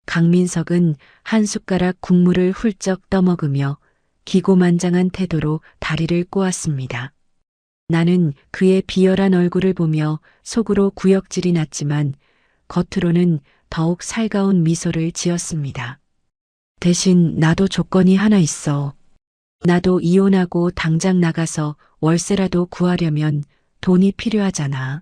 강민석은 한 숟가락 국물을 훌쩍 떠먹으며 기고만장한 태도로 다리를 꼬았습니다. 나는 그의 비열한 얼굴을 보며 속으로 구역질이 났지만 겉으로는 더욱 살가운 미소를 지었습니다. 대신 나도 조건이 하나 있어. 나도 이혼하고 당장 나가서 월세라도 구하려면 돈이 필요하잖아.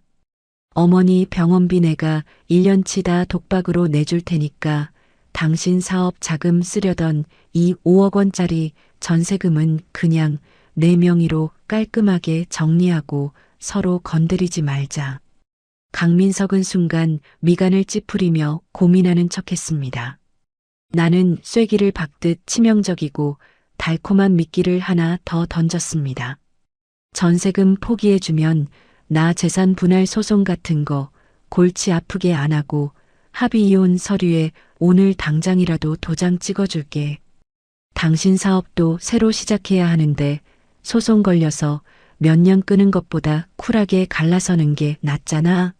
어머니 병원비 내가 1년치 다 독박으로 내줄 테니까 당신 사업 자금 쓰려던 이 5억 원짜리 전세금은 그냥 내 명의로 깔끔하게 정리하고 서로 건드리지 말자. 강민석은 순간 미간을 찌푸리며 고민하는 척했습니다. 나는 쐐기를 박듯 치명적이고 달콤한 미끼를 하나 더 던졌습니다. 전세금 포기해주면 나 재산 분할 소송 같은 거 골치 아프게 안 하고 합의 이혼 서류에 오늘 당장이라도 도장 찍어줄게. 당신 사업도 새로 시작해야 하는데 소송 걸려서 몇 년 끄는 것보다 쿨하게 갈라서는 게 낫잖아.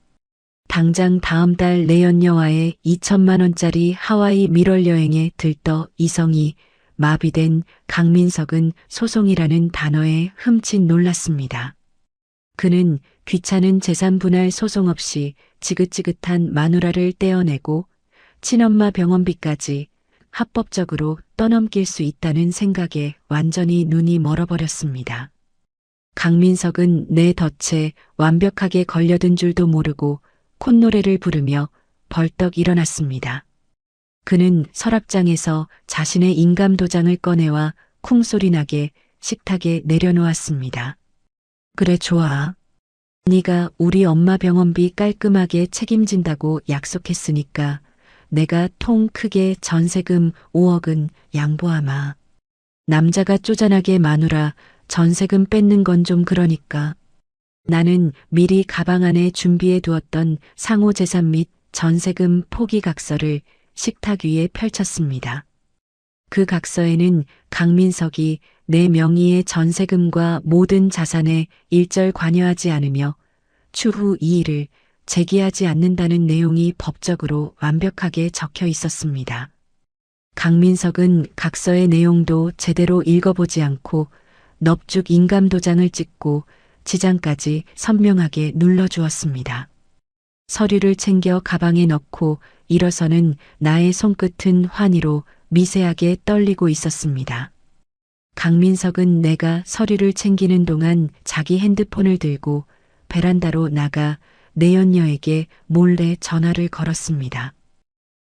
당장 다음 달 내 연녀와의 2천만 원짜리 하와이 밀월 여행에 들떠. 이성이 마비된 강민석은 소송이라는 단어에 흠칫 놀랐습니다. 그는 귀찮은 재산 분할 소송 없이 지긋지긋한 마누라를 떼어내고 친엄마 병원비까지 합법적으로 떠넘길 수 있다는 생각에 완전히 눈이 멀어버렸습니다. 강민석은 내 덫에 완벽하게 걸려든 줄도 모르고 콧노래를 부르며 벌떡 일어났습니다. 그는 서랍장에서 자신의 인감도장을 꺼내와 쿵소리나게 식탁에 내려놓았습니다. 그래 좋아. 네가 우리 엄마 병원비 깔끔하게 책임진다고 약속했으니까 내가 통 크게 전세금 5억은 양보하마. 남자가 쪼잔하게 마누라 전세금 뺏는 건 좀 그러니까. 나는 미리 가방 안에 준비해 두었던 상호재산 및 전세금 포기 각서를 식탁 위에 펼쳤습니다. 그 각서에는 강민석이 내 명의의 전세금과 모든 자산에 일절 관여하지 않으며 추후 이의를 제기하지 않는다는 내용이 법적으로 완벽하게 적혀 있었습니다. 강민석은 각서의 내용도 제대로 읽어보지 않고 넙죽 인감도장을 찍고 지장까지 선명하게 눌러주었습니다. 서류를 챙겨 가방에 넣고 일어서는 나의 손끝은 환희로 미세하게 떨리고 있었습니다. 강민석은 내가 서류를 챙기는 동안 자기 핸드폰을 들고 베란다로 나가 내연녀에게 몰래 전화를 걸었습니다.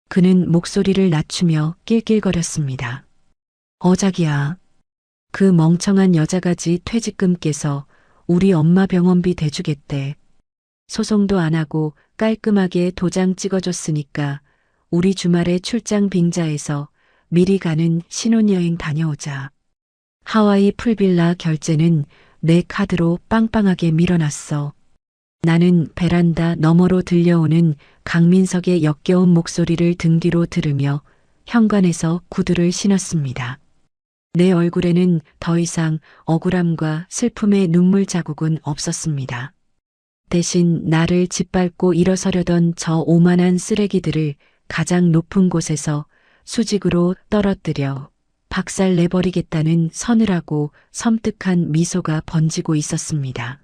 그는 목소리를 낮추며 낄낄거렸습니다. 자기야. 그 멍청한 여자가지 퇴직금 깨서 우리 엄마 병원비 대주겠대. 소송도 안 하고 깔끔하게 도장 찍어줬으니까 우리 주말에 출장 빙자해서 미리 가는 신혼여행 다녀오자. 하와이 풀빌라 결제는 내 카드로 빵빵하게 밀어놨어. 나는 베란다 너머로 들려오는 강민석의 역겨운 목소리를 등 뒤로 들으며 현관에서 구두를 신었습니다. 내 얼굴에는 더 이상 억울함과 슬픔의 눈물 자국은 없었습니다. 대신 나를 짓밟고 일어서려던 저 오만한 쓰레기들을 가장 높은 곳에서 수직으로 떨어뜨려 박살 내버리겠다는 서늘하고 섬뜩한 미소가 번지고 있었습니다.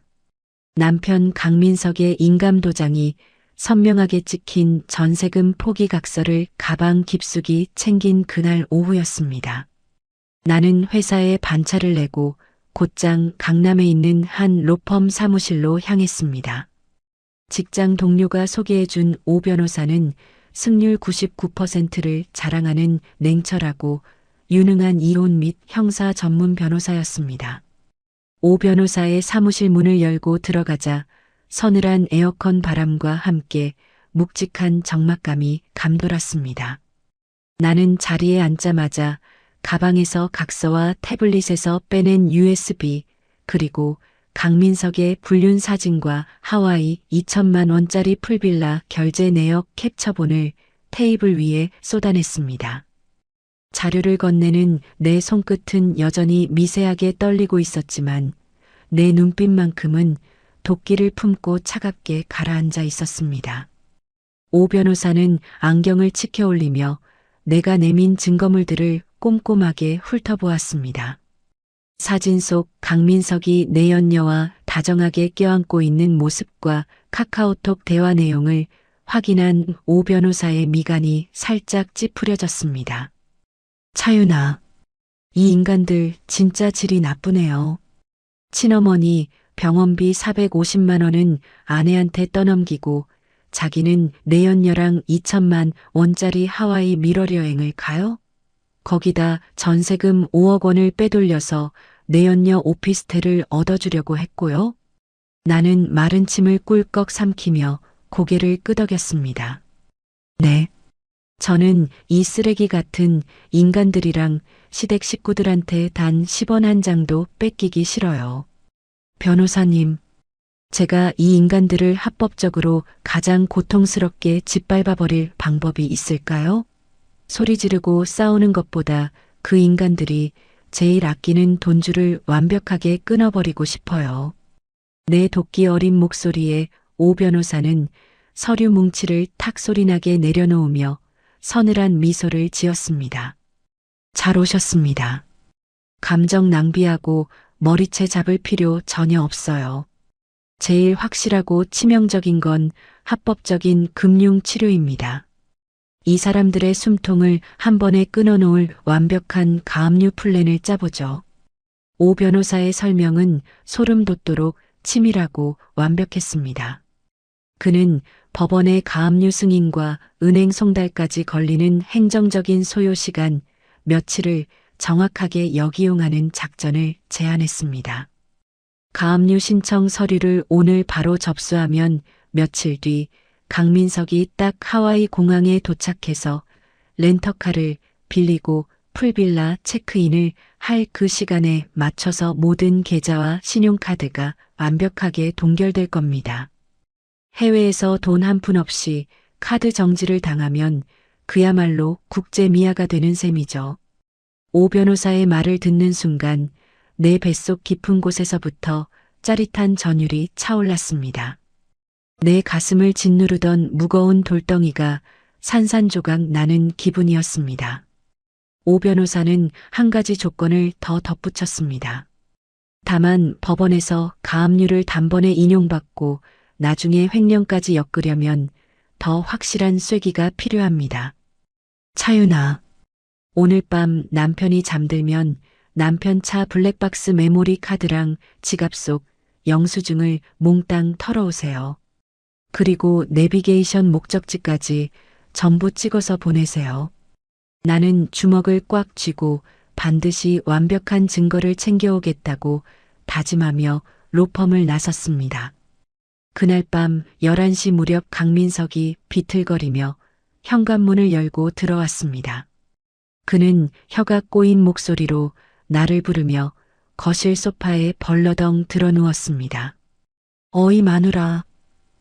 남편 강민석의 인감도장이 선명하게 찍힌 전세금 포기 각서를 가방 깊숙이 챙긴 그날 오후였습니다. 나는 회사에 반차를 내고 곧장 강남에 있는 한 로펌 사무실로 향했습니다. 직장 동료가 소개해준 오 변호사는 승률 99%를 자랑하는 냉철하고 유능한 이혼 및 형사 전문 변호사였습니다. 오 변호사의 사무실 문을 열고 들어가자 서늘한 에어컨 바람과 함께 묵직한 적막감이 감돌았습니다. 나는 자리에 앉자마자 가방에서 각서와 태블릿에서 빼낸 USB 그리고 강민석의 불륜 사진과 하와이 2천만 원짜리 풀빌라 결제 내역 캡처본을 테이블 위에 쏟아냈습니다. 자료를 건네는 내 손끝은 여전히 미세하게 떨리고 있었지만 내 눈빛만큼은 도끼를 품고 차갑게 가라앉아 있었습니다. 오 변호사는 안경을 치켜 올리며 내가 내민 증거물들을 꼼꼼하게 훑어보았습니다. 사진 속 강민석이 내연녀와 다정하게 껴안고 있는 모습과 카카오톡 대화 내용을 확인한 오 변호사의 미간이 살짝 찌푸려졌습니다. 차윤아, 이 인간들 진짜 질이 나쁘네요. 친어머니 병원비 450만 원은 아내한테 떠넘기고 자기는 내연녀랑 2천만 원짜리 하와이 밀월 여행을 가요? 거기다 전세금 5억 원을 빼돌려서 내연녀 오피스텔을 얻어주려고 했고요. 나는 마른 침을 꿀꺽 삼키며 고개를 끄덕였습니다. 네. 저는 이 쓰레기 같은 인간들이랑 시댁 식구들한테 단 10원 한 장도 뺏기기 싫어요. 변호사님, 제가 이 인간들을 합법적으로 가장 고통스럽게 짓밟아버릴 방법이 있을까요? 소리 지르고 싸우는 것보다 그 인간들이 제일 아끼는 돈줄을 완벽하게 끊어버리고 싶어요. 내 도끼 어린 목소리에 오 변호사는 서류 뭉치를 탁 소리나게 내려놓으며 서늘한 미소를 지었습니다. 잘 오셨습니다. 감정 낭비하고 머리채 잡을 필요 전혀 없어요. 제일 확실하고 치명적인 건 합법적인 금융 치료입니다. 이 사람들의 숨통을 한 번에 끊어놓을 완벽한 가압류 플랜을 짜보죠. 오 변호사의 설명은 소름 돋도록 치밀하고 완벽했습니다. 그는 법원의 가압류 승인과 은행 송달까지 걸리는 행정적인 소요 시간 며칠을 정확하게 역이용하는 작전을 제안했습니다. 가압류 신청 서류를 오늘 바로 접수하면 며칠 뒤 강민석이 딱 하와이 공항에 도착해서 렌터카를 빌리고 풀빌라 체크인을 할 그 시간에 맞춰서 모든 계좌와 신용카드가 완벽하게 동결될 겁니다. 해외에서 돈 한 푼 없이 카드 정지를 당하면 그야말로 국제 미아가 되는 셈이죠. 오 변호사의 말을 듣는 순간 내 뱃속 깊은 곳에서부터 짜릿한 전율이 차올랐습니다. 내 가슴을 짓누르던 무거운 돌덩이가 산산조각 나는 기분이었습니다. 오 변호사는 한 가지 조건을 더 덧붙였습니다. 다만 법원에서 가압류를 단번에 인용받고 나중에 횡령까지 엮으려면 더 확실한 쐐기가 필요합니다. 차윤아, 오늘 밤 남편이 잠들면 남편 차 블랙박스 메모리 카드랑 지갑 속 영수증을 몽땅 털어오세요. 그리고 내비게이션 목적지까지 전부 찍어서 보내세요. 나는 주먹을 꽉 쥐고 반드시 완벽한 증거를 챙겨오겠다고 다짐하며 로펌을 나섰습니다. 그날 밤 11시 무렵 강민석이 비틀거리며 현관문을 열고 들어왔습니다. 그는 혀가 꼬인 목소리로 나를 부르며 거실 소파에 벌러덩 드러누웠습니다. 어이 마누라,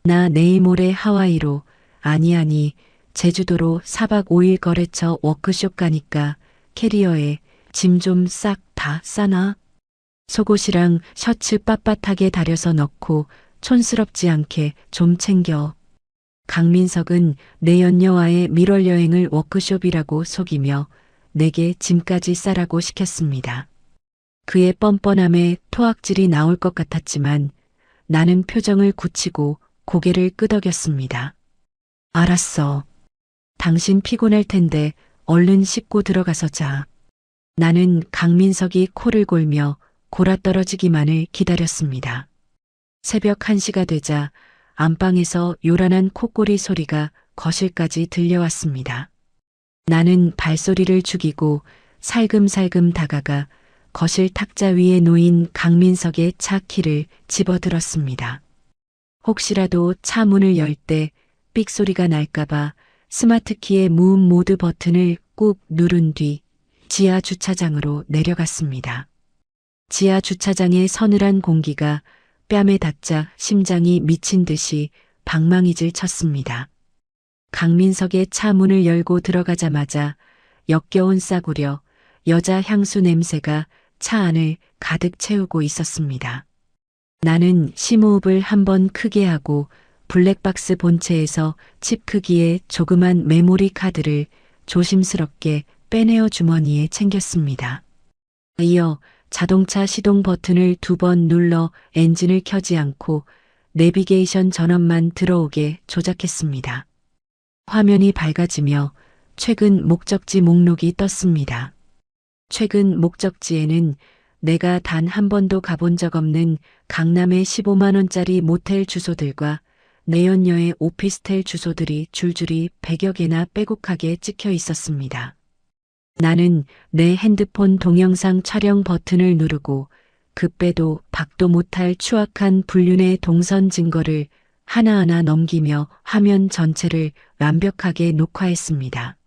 나 내일 모레 하와이로, 아니 제주도로 4박 5일 거래처 워크숍 가니까 캐리어에 짐 좀 싹 다 싸나? 속옷이랑 셔츠 빳빳하게 다려서 넣고 촌스럽지 않게 좀 챙겨. 강민석은 내연녀와의 밀월 여행을 워크숍이라고 속이며 내게 짐까지 싸라고 시켰습니다. 그의 뻔뻔함에 토악질이 나올 것 같았지만 나는 표정을 굳히고 고개를 끄덕였습니다. 알았어. 당신 피곤할 텐데 얼른 씻고 들어가서 자. 나는 강민석이 코를 골며 골아떨어지기만을 기다렸습니다. 새벽 1시가 되자 안방에서 요란한 콧고리 소리가 거실까지 들려왔습니다. 나는 발소리를 죽이고 살금살금 다가가 거실 탁자 위에 놓인 강민석의 차 키를 집어들었습니다. 혹시라도 차 문을 열 때 삑소리가 날까봐 스마트키의 무음 모드 버튼을 꾹 누른 뒤 지하 주차장으로 내려갔습니다. 지하 주차장의 서늘한 공기가 뺨에 닿자 심장이 미친 듯이 방망이질 쳤습니다. 강민석의 차 문을 열고 들어가자마자 역겨운 싸구려 여자 향수 냄새가 차 안을 가득 채우고 있었습니다. 나는 심호흡을 한번 크게 하고 블랙박스 본체에서 칩 크기의 조그만 메모리 카드를 조심스럽게 빼내어 주머니에 챙겼습니다. 이어 자동차 시동 버튼을 2번 눌러 엔진을 켜지 않고 내비게이션 전원만 들어오게 조작했습니다. 화면이 밝아지며 최근 목적지 목록이 떴습니다. 최근 목적지에는 내가 단 한 번도 가본 적 없는 강남의 15만 원짜리 모텔 주소들과 내연녀의 오피스텔 주소들이 줄줄이 100여 개나 빼곡하게 찍혀 있었습니다. 나는 내 핸드폰 동영상 촬영 버튼을 누르고 급배도 박도 못할 추악한 불륜의 동선 증거를 하나하나 넘기며 화면 전체를 완벽하게 녹화했습니다.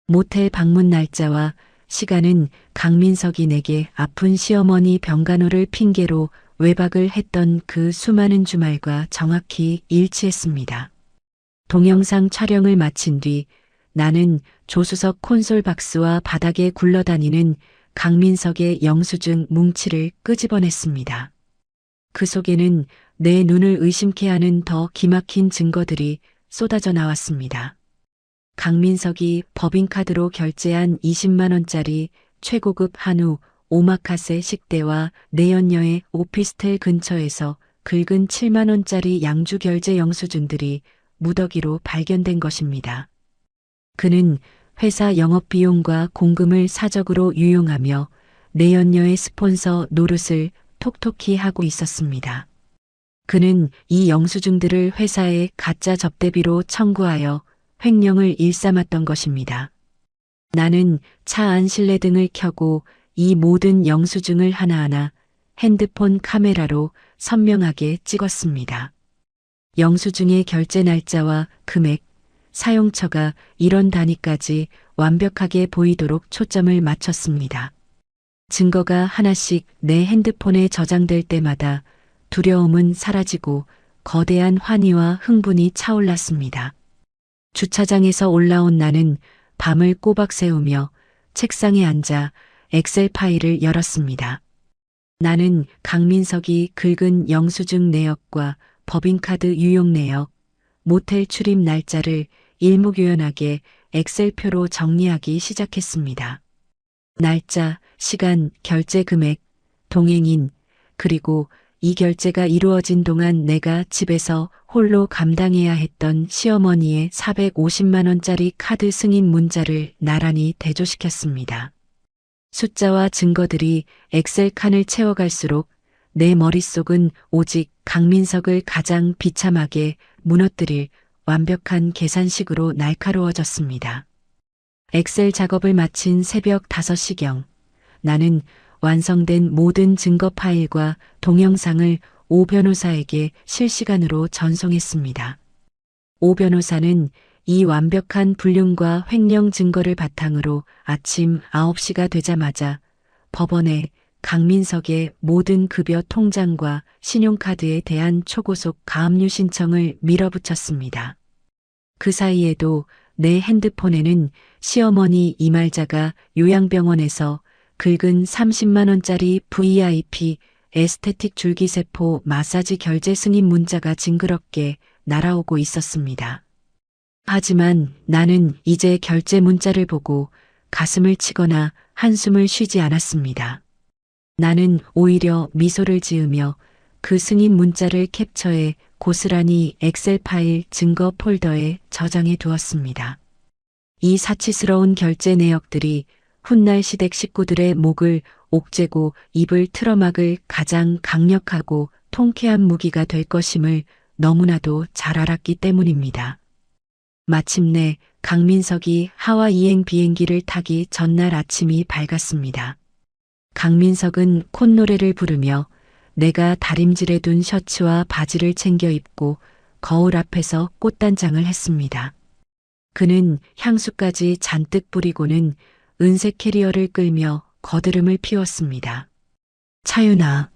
모텔 방문 날짜와 시간은 강민석이 내게 아픈 시어머니 병간호를 핑계로 외박을 했던 그 수많은 주말과 정확히 일치했습니다. 동영상 촬영을 마친 뒤 나는 조수석 콘솔 박스와 바닥에 굴러다니는 강민석의 영수증 뭉치를 끄집어냈습니다. 그 속에는 내 눈을 의심케 하는 더 기막힌 증거들이 쏟아져 나왔습니다. 강민석이 법인카드로 결제한 20만 원짜리 최고급 한우 오마카세 식대와 내연녀의 오피스텔 근처에서 긁은 7만 원짜리 양주 결제 영수증들이 무더기로 발견된 것입니다. 그는 회사 영업비용과 공금을 사적으로 유용하며 내연녀의 스폰서 노릇을 톡톡히 하고 있었습니다. 그는 이 영수증들을 회사에 가짜 접대비로 청구하여 횡령을 일삼았던 것입니다. 나는 차 안 실내등을 켜고 이 모든 영수증을 하나하나 핸드폰 카메라로 선명하게 찍었습니다. 영수증의 결제 날짜와 금액, 사용처가 이런 단위까지 완벽하게 보이도록 초점을 맞췄습니다. 증거가 하나씩 내 핸드폰에 저장될 때마다 두려움은 사라지고 거대한 환희와 흥분이 차올랐습니다. 주차장에서 올라온 나는 밤을 꼬박 새우며 책상에 앉아 엑셀 파일을 열었습니다. 나는 강민석이 긁은 영수증 내역과 법인카드 유용 내역, 모텔 출입 날짜를 일목요연하게 엑셀표로 정리하기 시작했습니다. 날짜, 시간, 결제 금액, 동행인, 그리고 이 결제가 이루어진 동안 내가 집에서 홀로 감당해야 했던 시어머니의 450만 원짜리 카드 승인 문자를 나란히 대조시켰습니다. 숫자와 증거들이 엑셀 칸을 채워갈수록 내 머릿속은 오직 강민석을 가장 비참하게 무너뜨릴 완벽한 계산식으로 날카로워졌습니다. 엑셀 작업을 마친 새벽 5시경, 나는 완성된 모든 증거 파일과 동영상을 오 변호사에게 실시간으로 전송했습니다. 오 변호사는 이 완벽한 불륜과 횡령 증거를 바탕으로 아침 9시가 되자마자 법원에 강민석의 모든 급여 통장과 신용카드에 대한 초고속 가압류 신청을 밀어붙였습니다. 그 사이에도 내 핸드폰에는 시어머니 이말자가 요양병원에서 긁은 30만 원짜리 VIP 에스테틱 줄기세포 마사지 결제 승인 문자가 징그럽게 날아오고 있었습니다. 하지만 나는 이제 결제 문자를 보고 가슴을 치거나 한숨을 쉬지 않았습니다. 나는 오히려 미소를 지으며 그 승인 문자를 캡처해 고스란히 엑셀 파일 증거 폴더에 저장해 두었습니다. 이 사치스러운 결제 내역들이 훗날 시댁 식구들의 목을 옥죄고 입을 틀어막을 가장 강력하고 통쾌한 무기가 될 것임을 너무나도 잘 알았기 때문입니다. 마침내 강민석이 하와이행 비행기를 타기 전날 아침이 밝았습니다. 강민석은 콧노래를 부르며 내가 다림질해 둔 셔츠와 바지를 챙겨 입고 거울 앞에서 꽃단장을 했습니다. 그는 향수까지 잔뜩 뿌리고는 은색 캐리어를 끌며 거드름을 피웠습니다. 차윤아,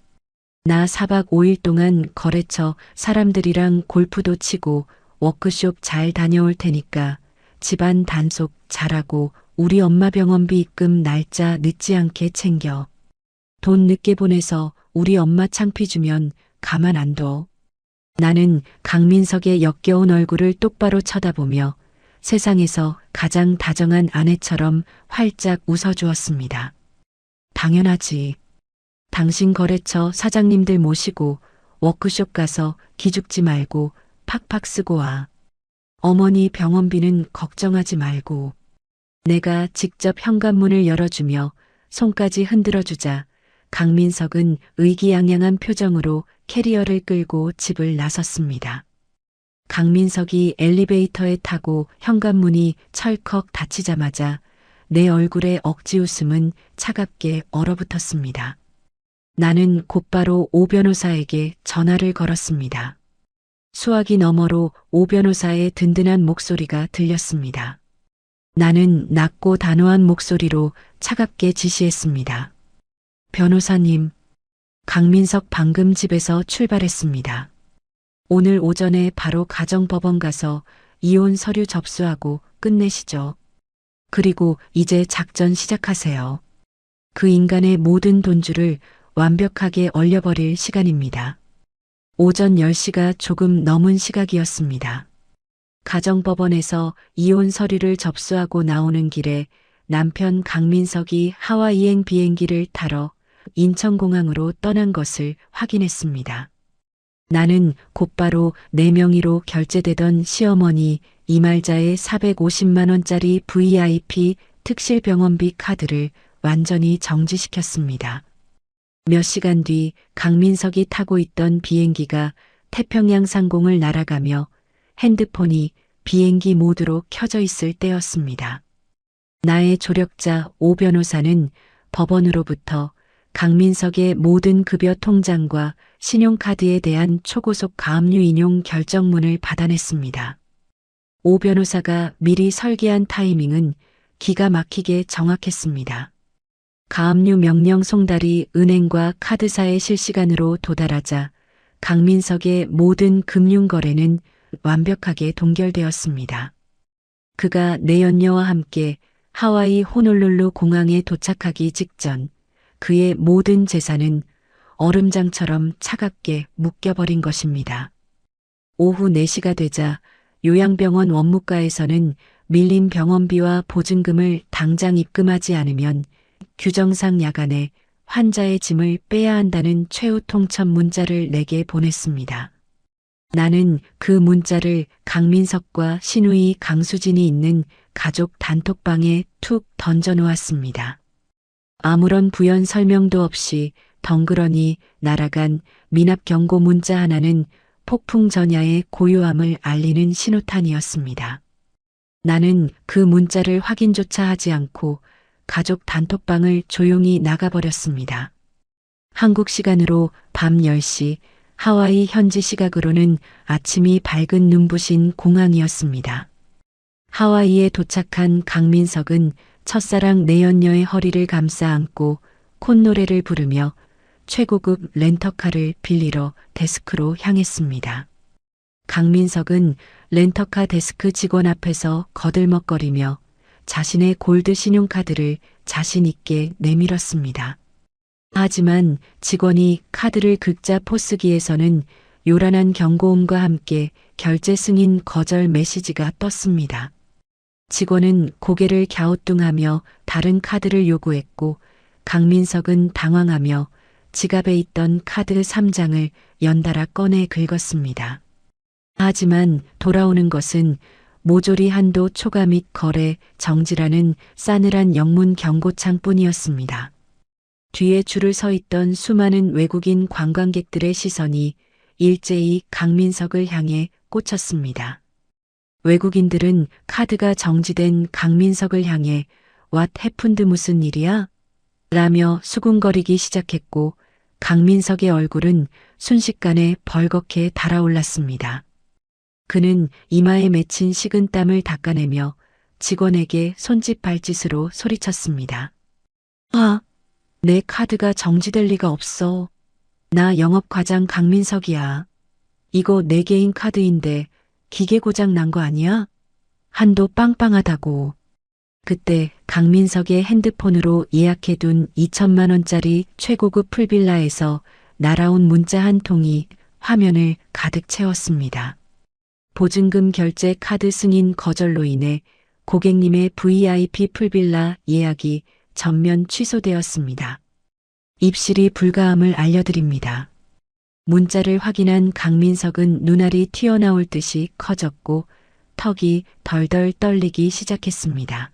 나 4박 5일 동안 거래처 사람들이랑 골프도 치고 워크숍 잘 다녀올 테니까 집안 단속 잘하고 우리 엄마 병원비 입금 날짜 늦지 않게 챙겨. 돈 늦게 보내서 우리 엄마 창피 주면 가만 안 둬. 나는 강민석의 역겨운 얼굴을 똑바로 쳐다보며 세상에서 가장 다정한 아내처럼 활짝 웃어주었습니다. 당연하지. 당신 거래처 사장님들 모시고 워크숍 가서 기죽지 말고 팍팍 쓰고 와. 어머니 병원비는 걱정하지 말고. 내가 직접 현관문을 열어주며 손까지 흔들어주자 강민석은 의기양양한 표정으로 캐리어를 끌고 집을 나섰습니다. 강민석이 엘리베이터에 타고 현관문이 철컥 닫히자마자 내 얼굴에 억지 웃음은 차갑게 얼어붙었습니다. 나는 곧바로 오 변호사에게 전화를 걸었습니다. 수화기 너머로 오 변호사의 든든한 목소리가 들렸습니다. 나는 낮고 단호한 목소리로 차갑게 지시했습니다. 변호사님, 강민석 방금 집에서 출발했습니다. 오늘 오전에 바로 가정법원 가서 이혼 서류 접수하고 끝내시죠. 그리고 이제 작전 시작하세요. 그 인간의 모든 돈줄을 완벽하게 얼려버릴 시간입니다. 오전 10시가 조금 넘은 시각이었습니다. 가정법원에서 이혼 서류를 접수하고 나오는 길에 남편 강민석이 하와이행 비행기를 타러 인천공항으로 떠난 것을 확인했습니다. 나는 곧바로 내 명의로 결제되던 시어머니 이말자의 450만 원짜리 VIP 특실병원비 카드를 완전히 정지시켰습니다. 몇 시간 뒤 강민석이 타고 있던 비행기가 태평양 상공을 날아가며 핸드폰이 비행기 모드로 켜져 있을 때였습니다. 나의 조력자 오 변호사는 법원으로부터 강민석의 모든 급여 통장과 신용카드에 대한 초고속 가압류 인용 결정문을 받아냈습니다. 오 변호사가 미리 설계한 타이밍은 기가 막히게 정확했습니다. 가압류 명령 송달이 은행과 카드사에 실시간으로 도달하자 강민석의 모든 금융거래는 완벽하게 동결되었습니다. 그가 내연녀와 함께 하와이 호놀룰루 공항에 도착하기 직전 그의 모든 재산은 얼음장처럼 차갑게 묶여버린 것입니다. 오후 4시가 되자 요양병원 원무과에서는 밀린 병원비와 보증금을 당장 입금하지 않으면 규정상 야간에 환자의 짐을 빼야 한다는 최후 통첩 문자를 내게 보냈습니다. 나는 그 문자를 강민석과 시누이 강수진이 있는 가족 단톡방에 툭 던져놓았습니다. 아무런 부연 설명도 없이 덩그러니 날아간 미납 경고 문자 하나는 폭풍 전야의 고요함을 알리는 신호탄이었습니다. 나는 그 문자를 확인조차 하지 않고 가족 단톡방을 조용히 나가버렸습니다. 한국 시간으로 밤 10시, 하와이 현지 시각으로는 아침이 밝은 눈부신 공항이었습니다. 하와이에 도착한 강민석은 첫사랑 내연녀의 허리를 감싸 안고 콧노래를 부르며 최고급 렌터카를 빌리러 데스크로 향했습니다. 강민석은 렌터카 데스크 직원 앞에서 거들먹거리며 자신의 골드 신용카드를 자신 있게 내밀었습니다. 하지만 직원이 카드를 긁자 포스기에서는 요란한 경고음과 함께 결제 승인 거절 메시지가 떴습니다. 직원은 고개를 갸우뚱하며 다른 카드를 요구했고 강민석은 당황하며 지갑에 있던 카드 3장을 연달아 꺼내 긁었습니다. 하지만 돌아오는 것은 모조리 한도 초과 및 거래 정지라는 싸늘한 영문 경고창뿐이었습니다. 뒤에 줄을 서 있던 수많은 외국인 관광객들의 시선이 일제히 강민석을 향해 꽂혔습니다. 외국인들은 카드가 정지된 강민석을 향해 What happened 무슨 일이야? 라며 수군거리기 시작했고 강민석의 얼굴은 순식간에 벌겋게 달아올랐습니다. 그는 이마에 맺힌 식은땀을 닦아내며 직원에게 손짓 발짓으로 소리쳤습니다. 내 카드가 정지될 리가 없어. 나 영업과장 강민석이야. 이거 내 개인 카드인데 기계 고장 난 거 아니야? 한도 빵빵하다고. 그때 강민석의 핸드폰으로 예약해둔 2천만 원짜리 최고급 풀빌라에서 날아온 문자 한 통이 화면을 가득 채웠습니다. 보증금 결제 카드 승인 거절로 인해 고객님의 VIP 풀빌라 예약이 전면 취소되었습니다. 입실이 불가함을 알려드립니다. 문자를 확인한 강민석은 눈알이 튀어나올 듯이 커졌고 턱이 덜덜 떨리기 시작했습니다.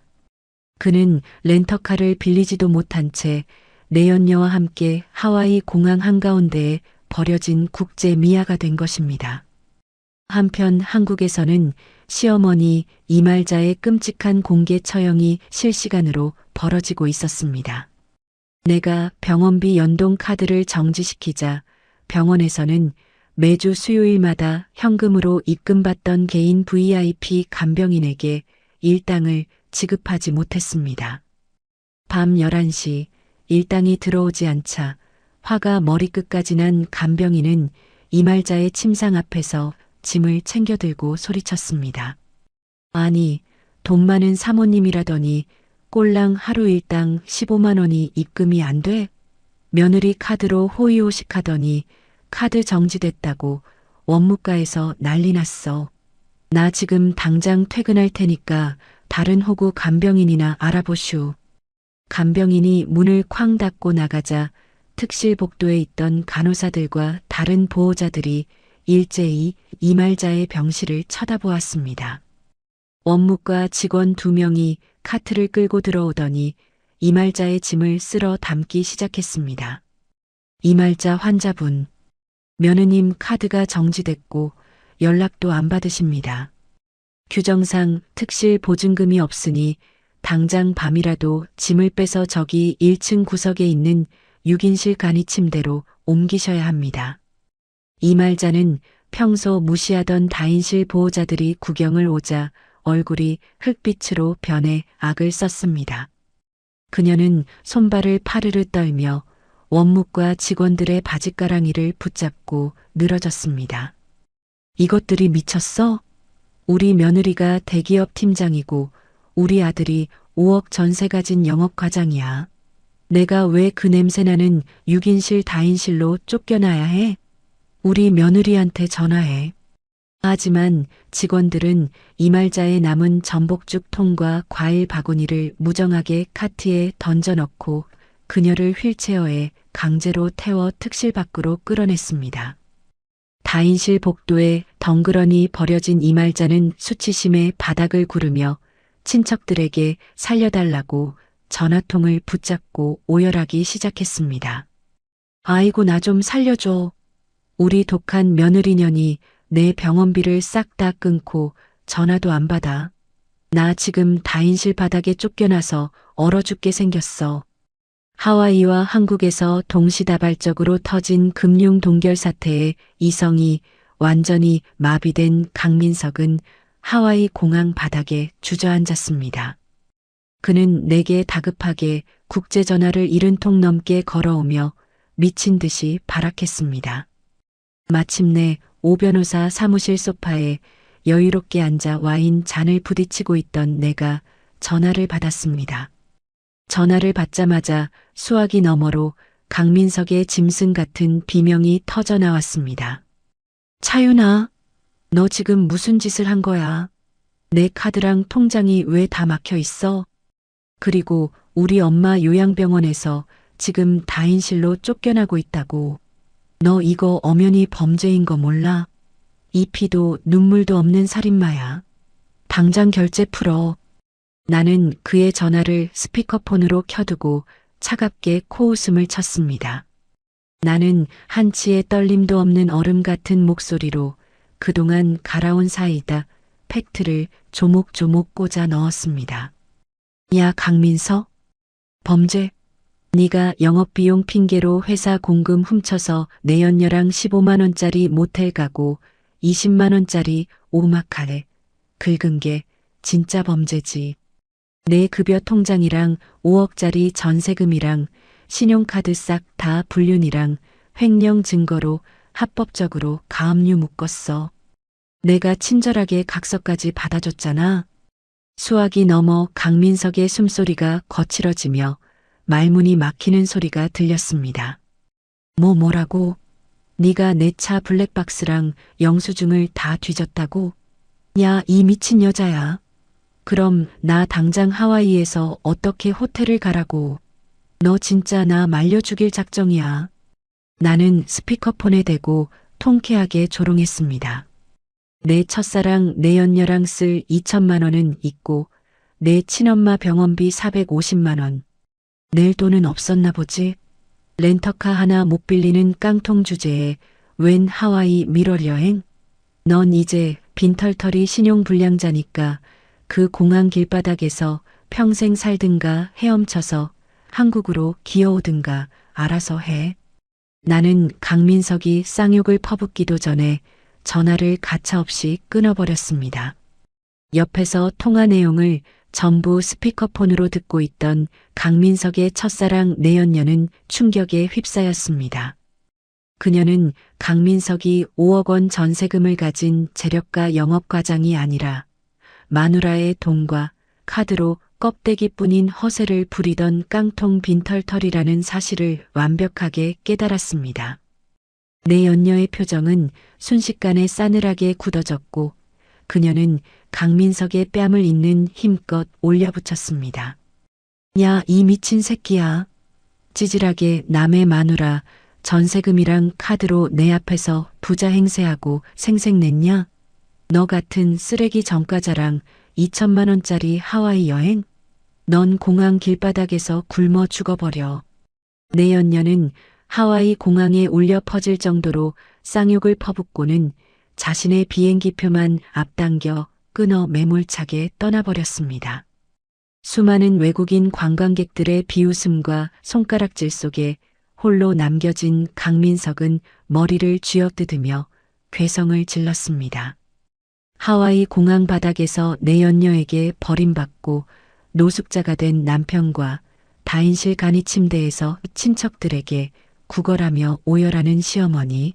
그는 렌터카를 빌리지도 못한 채 내연녀와 함께 하와이 공항 한가운데에 버려진 국제 미아가 된 것입니다. 한편 한국에서는 시어머니 이말자의 끔찍한 공개 처형이 실시간으로 벌어지고 있었습니다. 내가 병원비 연동 카드를 정지시키자 병원에서는 매주 수요일마다 현금으로 입금받던 개인 VIP 간병인에게 일당을 지급하지 못했습니다. 밤 11시 일당이 들어오지 않자 화가 머리끝까지 난 간병인은 이말자의 침상 앞에서 짐을 챙겨 들고 소리쳤습니다. 아니, 돈 많은 사모님이라더니 꼴랑 하루 일당 15만 원이 입금이 안 돼? 며느리 카드로 호의호식하더니 카드 정지됐다고 원무과에서 난리 났어. 나 지금 당장 퇴근할 테니까 다른 호구 간병인이나 알아보슈. 간병인이 문을 쾅 닫고 나가자 특실 복도에 있던 간호사들과 다른 보호자들이 일제히 이말자의 병실을 쳐다보았습니다. 원무과 직원 2명이 카트를 끌고 들어오더니 이말자의 짐을 쓸어 담기 시작했습니다. 이말자 환자분, 며느님 카드가 정지됐고 연락도 안 받으십니다. 규정상 특실 보증금이 없으니 당장 밤이라도 짐을 빼서 저기 1층 구석에 있는 6인실 간이 침대로 옮기셔야 합니다. 이말자는 평소 무시하던 다인실 보호자들이 구경을 오자 얼굴이 흙빛으로 변해 악을 썼습니다. 그녀는 손발을 파르르 떨며 원무과 직원들의 바짓가랑이를 붙잡고 늘어졌습니다. 이것들이 미쳤어? 우리 며느리가 대기업 팀장이고 우리 아들이 5억 전세 가진 영업과장이야. 내가 왜 그 냄새나는 6인실 다인실로 쫓겨나야 해? 우리 며느리한테 전화해. 하지만 직원들은 이말자의 남은 전복죽 통과 과일 바구니를 무정하게 카트에 던져넣고 그녀를 휠체어에 강제로 태워 특실 밖으로 끌어냈습니다. 다인실 복도에 덩그러니 버려진 이말자는 수치심에 바닥을 구르며 친척들에게 살려달라고 전화통을 붙잡고 오열하기 시작했습니다. 아이고, 나 좀 살려줘. 우리 독한 며느리년이 내 병원비를 싹 다 끊고 전화도 안 받아. 나 지금 다인실 바닥에 쫓겨나서 얼어 죽게 생겼어. 하와이와 한국에서 동시다발적으로 터진 금융 동결 사태에 이성이 완전히 마비된 강민석은 하와이 공항 바닥에 주저앉았습니다. 그는 내게 다급하게 국제전화를 70통 넘게 걸어오며 미친 듯이 발악했습니다. 마침내 오 변호사 사무실 소파에 여유롭게 앉아 와인 잔을 부딪히고 있던 내가 전화를 받았습니다. 전화를 받자마자 수화기 너머로 강민석의 짐승 같은 비명이 터져 나왔습니다. 차윤아, 너 지금 무슨 짓을 한 거야? 내 카드랑 통장이 왜 다 막혀 있어? 그리고 우리 엄마 요양병원에서 지금 다인실로 쫓겨나고 있다고. 너 이거 엄연히 범죄인 거 몰라? 이 피도 눈물도 없는 살인마야. 당장 결제 풀어. 나는 그의 전화를 스피커폰으로 켜두고 차갑게 코웃음을 쳤습니다. 나는 한치의 떨림도 없는 얼음 같은 목소리로 그동안 갈아온 사이다 팩트를 조목조목 꽂아 넣었습니다. 야, 강민석? 범죄? 네가 영업비용 핑계로 회사 공금 훔쳐서 내 연녀랑 15만 원짜리 모텔 가고 20만 원짜리 오마카에 긁은 게 진짜 범죄지. 내 급여 통장이랑 5억짜리 전세금이랑 신용카드 싹 다 불륜이랑 횡령 증거로 합법적으로 가압류 묶었어. 내가 친절하게 각서까지 받아줬잖아. 수화기 너머 강민석의 숨소리가 거칠어지며 말문이 막히는 소리가 들렸습니다. 뭐라고? 네가 내 차 블랙박스랑 영수증을 다 뒤졌다고? 야, 이 미친 여자야. 그럼 나 당장 하와이에서 어떻게 호텔을 가라고. 너 진짜 나 말려 죽일 작정이야. 나는 스피커폰에 대고 통쾌하게 조롱했습니다. 내 첫사랑 내 연녀랑 쓸 2천만 원은 있고 내 친엄마 병원비 450만 원. 낼 돈은 없었나 보지. 렌터카 하나 못 빌리는 깡통 주제에 웬 하와이 밀월 여행? 넌 이제 빈털터리 신용불량자니까 그 공항 길바닥에서 평생 살든가 헤엄쳐서 한국으로 기어오든가 알아서 해. 나는 강민석이 쌍욕을 퍼붓기도 전에 전화를 가차없이 끊어버렸습니다. 옆에서 통화 내용을 전부 스피커폰으로 듣고 있던 강민석의 첫사랑 내연녀는 충격에 휩싸였습니다. 그녀는 강민석이 5억 원 전세금을 가진 재력가 영업과장이 아니라 마누라의 돈과 카드로 껍데기뿐인 허세를 부리던 깡통 빈털털이라는 사실을 완벽하게 깨달았습니다. 내연녀의 표정은 순식간에 싸늘하게 굳어졌고 그녀는 강민석의 뺨을 잇는 힘껏 올려붙였습니다. 야, 이 미친 새끼야. 찌질하게 남의 마누라 전세금이랑 카드로 내 앞에서 부자 행세하고 생색냈냐? 너 같은 쓰레기 전과자랑 2천만 원짜리 하와이 여행? 넌 공항 길바닥에서 굶어 죽어버려. 내 연녀는 하와이 공항에 울려 퍼질 정도로 쌍욕을 퍼붓고는 자신의 비행기표만 앞당겨 끊어 매몰차게 떠나버렸습니다. 수많은 외국인 관광객들의 비웃음과 손가락질 속에 홀로 남겨진 강민석은 머리를 쥐어뜯으며 괴성을 질렀습니다. 하와이 공항 바닥에서 내 연녀에게 버림받고 노숙자가 된 남편과 다인실 간이 침대에서 친척들에게 구걸하며 오열하는 시어머니.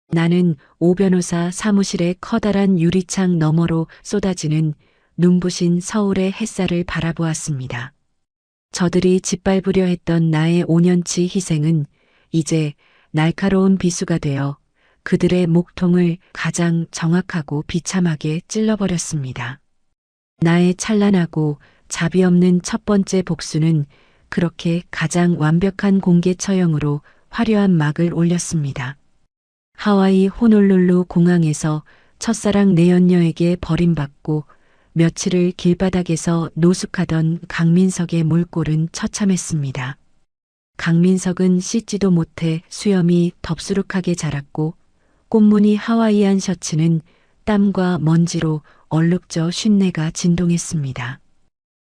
나는 오 변호사 사무실의 커다란 유리창 너머로 쏟아지는 눈부신 서울의 햇살을 바라보았습니다. 저들이 짓밟으려 했던 나의 5년치 희생은 이제 날카로운 비수가 되어 그들의 목통을 가장 정확하고 비참하게 찔러버렸습니다. 나의 찬란하고 자비 없는 첫 번째 복수는 그렇게 가장 완벽한 공개 처형으로 화려한 막을 올렸습니다. 하와이 호놀룰루 공항에서 첫사랑 내연녀에게 버림받고 며칠을 길바닥에서 노숙하던 강민석의 몰골은 처참했습니다. 강민석은 씻지도 못해 수염이 덥수룩하게 자랐고 꽃무늬 하와이안 셔츠는 땀과 먼지로 얼룩져 쉰내가 진동했습니다.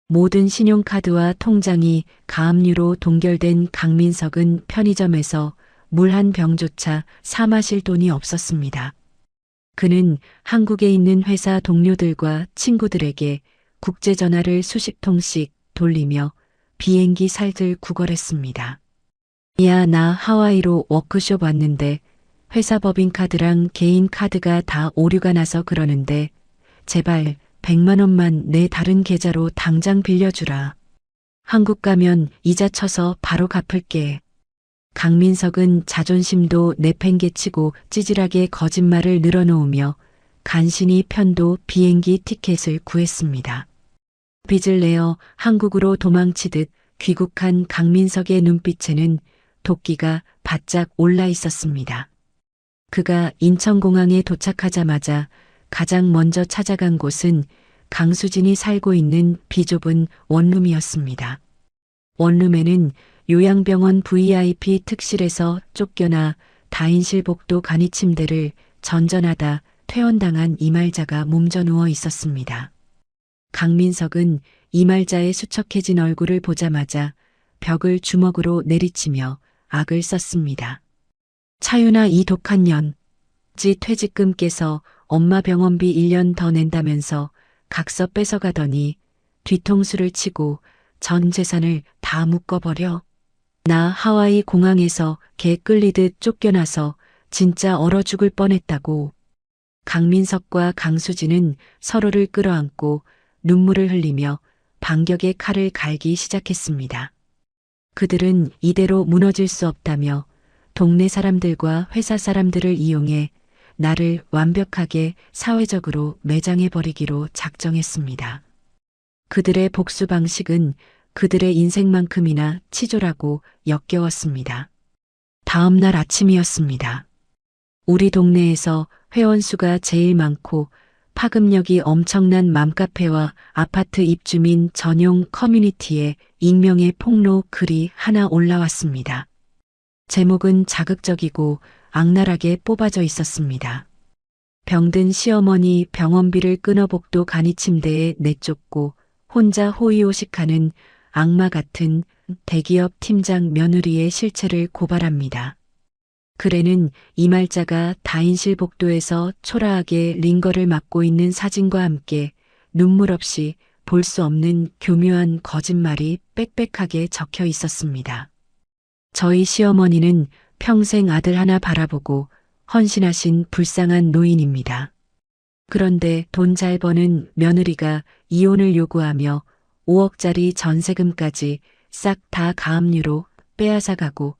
모든 신용카드와 통장이 가압류로 동결된 강민석은 편의점에서 물 한 병조차 사 마실 돈이 없었습니다. 그는 한국에 있는 회사 동료들과 친구들에게 국제전화를 수십 통씩 돌리며 비행기 살들 구걸했습니다. 야, 나 하와이로 워크숍 왔는데 회사 법인카드랑 개인 카드가 다 오류가 나서 그러는데 제발 100만 원만 내 다른 계좌로 당장 빌려주라. 한국 가면 이자 쳐서 바로 갚을게. 강민석은 자존심도 내팽개치고 찌질하게 거짓말을 늘어놓으며 간신히 편도 비행기 티켓을 구했습니다. 빚을 내어 한국으로 도망치듯 귀국한 강민석의 눈빛에는 도끼가 바짝 올라 있었습니다. 그가 인천공항에 도착하자마자 가장 먼저 찾아간 곳은 강수진이 살고 있는 비좁은 원룸이었습니다. 원룸에는 요양병원 VIP 특실에서 쫓겨나 다인실 복도 간이 침대를 전전하다 퇴원당한 이말자가 몸져 누워 있었습니다. 강민석은 이말자의 수척해진 얼굴을 보자마자 벽을 주먹으로 내리치며 악을 썼습니다. 차윤아, 이 독한 년. 지 퇴직금 깨서 엄마 병원비 1년 더 낸다면서 각서 뺏어가더니 뒤통수를 치고 전 재산을 다 묶어버려. 나 하와이 공항에서 개 끌리듯 쫓겨나서 진짜 얼어 죽을 뻔했다고. 강민석과 강수진은 서로를 끌어안고 눈물을 흘리며 반격의 칼을 갈기 시작했습니다. 그들은 이대로 무너질 수 없다며 동네 사람들과 회사 사람들을 이용해 나를 완벽하게 사회적으로 매장해버리기로 작정했습니다. 그들의 복수 방식은 그들의 인생만큼이나 치졸하고 역겨웠습니다. 다음 날 아침이었습니다. 우리 동네에서 회원수가 제일 많고 파급력이 엄청난 맘카페와 아파트 입주민 전용 커뮤니티에 익명의 폭로 글이 하나 올라왔습니다. 제목은 자극적이고 악랄하게 뽑아져 있었습니다. 병든 시어머니 병원비를 끊어 복도 간이 침대에 내쫓고 혼자 호의호식하는 악마 같은 대기업 팀장 며느리의 실체를 고발합니다. 글에는 이말자가 다인실 복도에서 초라하게 링거를 맞고 있는 사진과 함께 눈물 없이 볼 수 없는 교묘한 거짓말이 빽빽하게 적혀 있었습니다. 저희 시어머니는 평생 아들 하나 바라보고 헌신하신 불쌍한 노인입니다. 그런데 돈 잘 버는 며느리가 이혼을 요구하며 5억짜리 전세금까지 싹 다 가압류로 빼앗아가고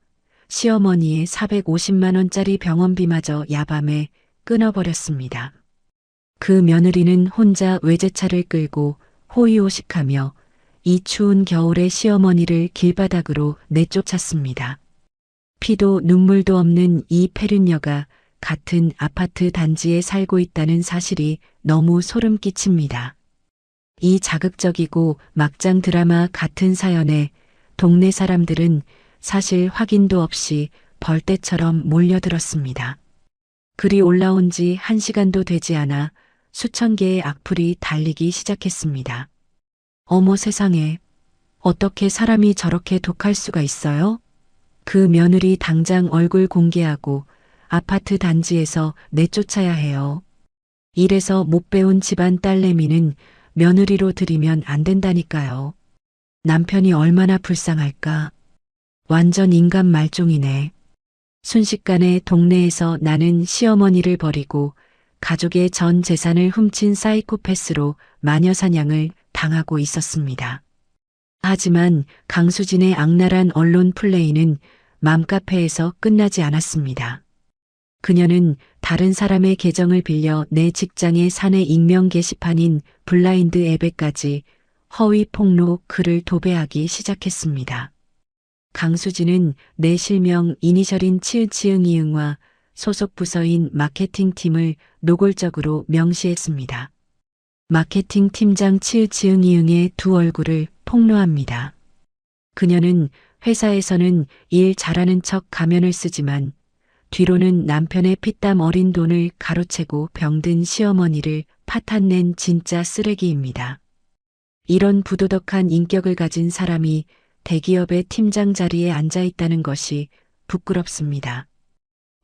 시어머니의 450만 원짜리 병원비마저 야밤에 끊어버렸습니다. 그 며느리는 혼자 외제차를 끌고 호의호식하며 이 추운 겨울에 시어머니를 길바닥으로 내쫓았습니다. 피도 눈물도 없는 이 패륜녀가 같은 아파트 단지에 살고 있다는 사실이 너무 소름 끼칩니다. 이 자극적이고 막장 드라마 같은 사연에 동네 사람들은 사실 확인도 없이 벌떼처럼 몰려들었습니다. 글이 올라온 지 1시간도 되지 않아 수천 개의 악플이 달리기 시작했습니다. 어머 세상에, 어떻게 사람이 저렇게 독할 수가 있어요? 그 며느리 당장 얼굴 공개하고 아파트 단지에서 내쫓아야 해요. 이래서 못 배운 집안 딸내미는 며느리로 들이면 안 된다니까요. 남편이 얼마나 불쌍할까. 완전 인간 말종이네. 순식간에 동네에서 나는 시어머니를 버리고 가족의 전 재산을 훔친 사이코패스로 마녀사냥을 당하고 있었습니다. 하지만 강수진의 악랄한 언론 플레이는 맘카페에서 끝나지 않았습니다. 그녀는 다른 사람의 계정을 빌려 내 직장의 사내 익명 게시판인 블라인드 앱에까지 허위 폭로 글을 도배하기 시작했습니다. 강수진은 내 실명 이니셜인 치읓치읓이응과 소속 부서인 마케팅팀을 노골적으로 명시했습니다. 마케팅 팀장 치으치응이응의 두 얼굴을 폭로합니다. 그녀는 회사에서는 일 잘하는 척 가면을 쓰지만 뒤로는 남편의 피땀 어린 돈을 가로채고 병든 시어머니를 파탄낸 진짜 쓰레기입니다. 이런 부도덕한 인격을 가진 사람이 대기업의 팀장 자리에 앉아 있다는 것이 부끄럽습니다.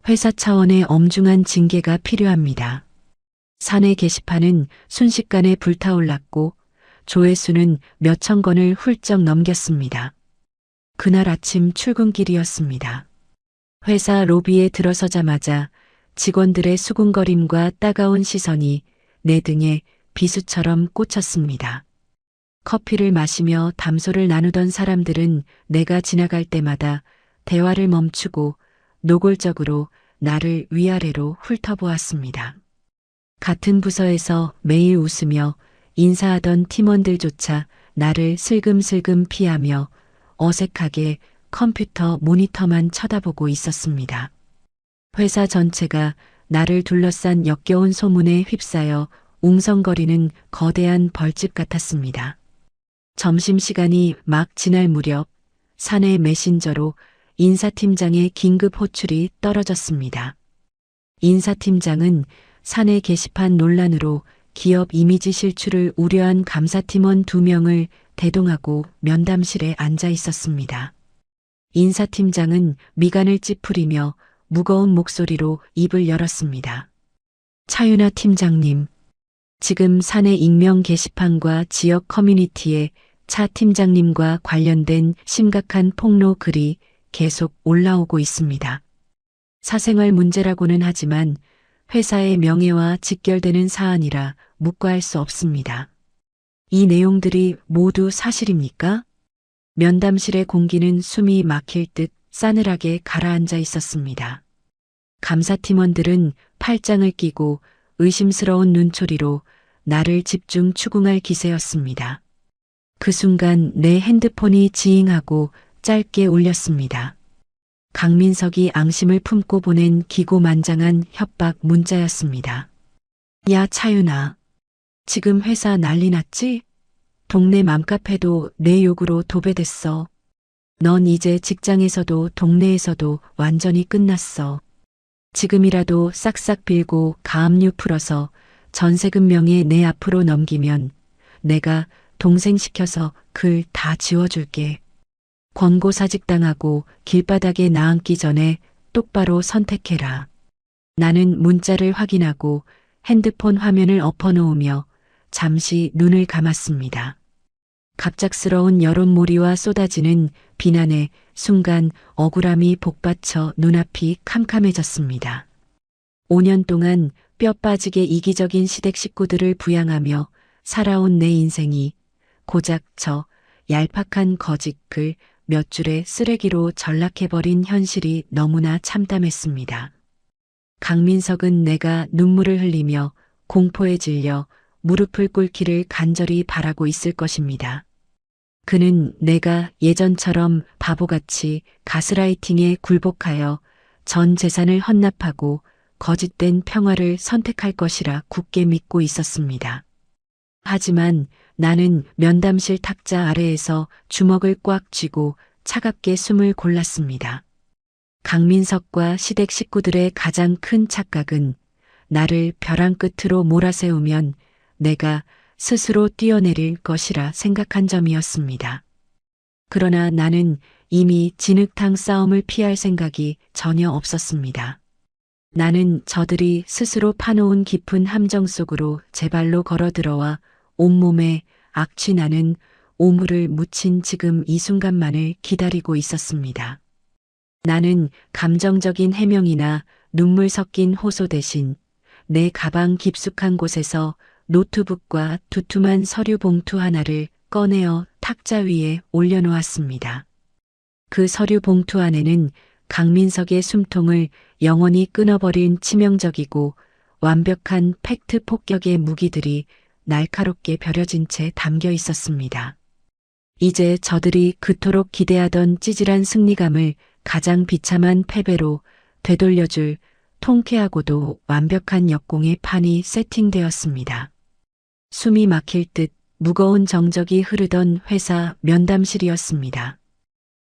회사 차원의 엄중한 징계가 필요합니다. 사내 게시판은 순식간에 불타올랐고 조회수는 몇천 건을 훌쩍 넘겼습니다. 그날 아침 출근길이었습니다. 회사 로비에 들어서자마자 직원들의 수군거림과 따가운 시선이 내 등에 비수처럼 꽂혔습니다. 커피를 마시며 담소를 나누던 사람들은 내가 지나갈 때마다 대화를 멈추고 노골적으로 나를 위아래로 훑어보았습니다. 같은 부서에서 매일 웃으며 인사하던 팀원들조차 나를 슬금슬금 피하며 어색하게 컴퓨터 모니터만 쳐다보고 있었습니다. 회사 전체가 나를 둘러싼 역겨운 소문에 휩싸여 웅성거리는 거대한 벌집 같았습니다. 점심시간이 막 지날 무렵 사내 메신저로 인사팀장의 긴급 호출이 떨어졌습니다. 인사팀장은 사내 게시판 논란으로 기업 이미지 실추를 우려한 감사팀원 2명을 대동하고 면담실에 앉아 있었습니다. 인사팀장은 미간을 찌푸리며 무거운 목소리로 입을 열었습니다. 차윤아 팀장님, 지금 사내 익명 게시판과 지역 커뮤니티에 차 팀장님과 관련된 심각한 폭로 글이 계속 올라오고 있습니다. 사생활 문제라고는 하지만 회사의 명예와 직결되는 사안이라 묵과할 수 없습니다. 이 내용들이 모두 사실입니까? 면담실의 공기는 숨이 막힐 듯 싸늘하게 가라앉아 있었습니다. 감사팀원들은 팔짱을 끼고 의심스러운 눈초리로 나를 집중 추궁할 기세였습니다. 그 순간 내 핸드폰이 지잉하고 짧게 울렸습니다. 강민석이 앙심을 품고 보낸 기고만장한 협박 문자였습니다. 야 차윤아, 지금 회사 난리 났지? 동네 맘카페도 내 욕으로 도배됐어. 넌 이제 직장에서도 동네에서도 완전히 끝났어. 지금이라도 싹싹 빌고 가압류 풀어서 전세금 명의 내 앞으로 넘기면 내가 동생 시켜서 글 다 지워줄게. 권고사직당하고 길바닥에 나앉기 전에 똑바로 선택해라. 나는 문자를 확인하고 핸드폰 화면을 엎어놓으며 잠시 눈을 감았습니다. 갑작스러운 여론몰이와 쏟아지는 비난에 순간 억울함이 복받쳐 눈앞이 캄캄해졌습니다. 5년 동안 뼈 빠지게 이기적인 시댁 식구들을 부양하며 살아온 내 인생이 고작 저 얄팍한 거짓글 몇 줄의 쓰레기로 전락해버린 현실이 너무나 참담했습니다. 강민석은 내가 눈물을 흘리며 공포에 질려 무릎을 꿇기를 간절히 바라고 있을 것입니다. 그는 내가 예전처럼 바보같이 가스라이팅에 굴복하여 전 재산을 헌납하고 거짓된 평화를 선택할 것이라 굳게 믿고 있었습니다. 하지만 나는 면담실 탁자 아래에서 주먹을 꽉 쥐고 차갑게 숨을 골랐습니다. 강민석과 시댁 식구들의 가장 큰 착각은 나를 벼랑 끝으로 몰아세우면 내가 스스로 뛰어내릴 것이라 생각한 점이었습니다. 그러나 나는 이미 진흙탕 싸움을 피할 생각이 전혀 없었습니다. 나는 저들이 스스로 파놓은 깊은 함정 속으로 제 발로 걸어 들어와 온몸에 악취나는 오물을 묻힌 지금 이 순간만을 기다리고 있었습니다. 나는 감정적인 해명이나 눈물 섞인 호소 대신 내 가방 깊숙한 곳에서 노트북과 두툼한 서류 봉투 하나를 꺼내어 탁자 위에 올려놓았습니다. 그 서류 봉투 안에는 강민석의 숨통을 영원히 끊어버린 치명적이고 완벽한 팩트 폭격의 무기들이 날카롭게 벼려진 채 담겨 있었습니다. 이제 저들이 그토록 기대하던 찌질한 승리감을 가장 비참한 패배로 되돌려줄 통쾌하고도 완벽한 역공의 판이 세팅되었습니다. 숨이 막힐 듯 무거운 정적이 흐르던 회사 면담실이었습니다.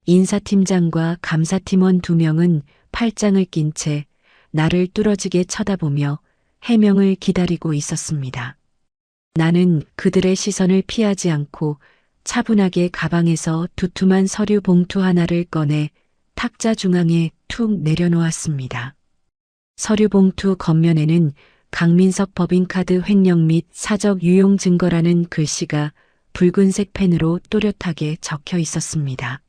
인사팀장과 감사팀원 2명은 팔짱을 낀 채 나를 뚫어지게 쳐다보며 해명을 기다리고 있었습니다. 나는 그들의 시선을 피하지 않고 차분하게 가방에서 두툼한 서류 봉투 하나를 꺼내 탁자 중앙에 툭 내려놓았습니다. 서류 봉투 겉면에는 강민석 법인카드 횡령 및 사적 유용 증거라는 글씨가 붉은색 펜으로 또렷하게 적혀 있었습니다.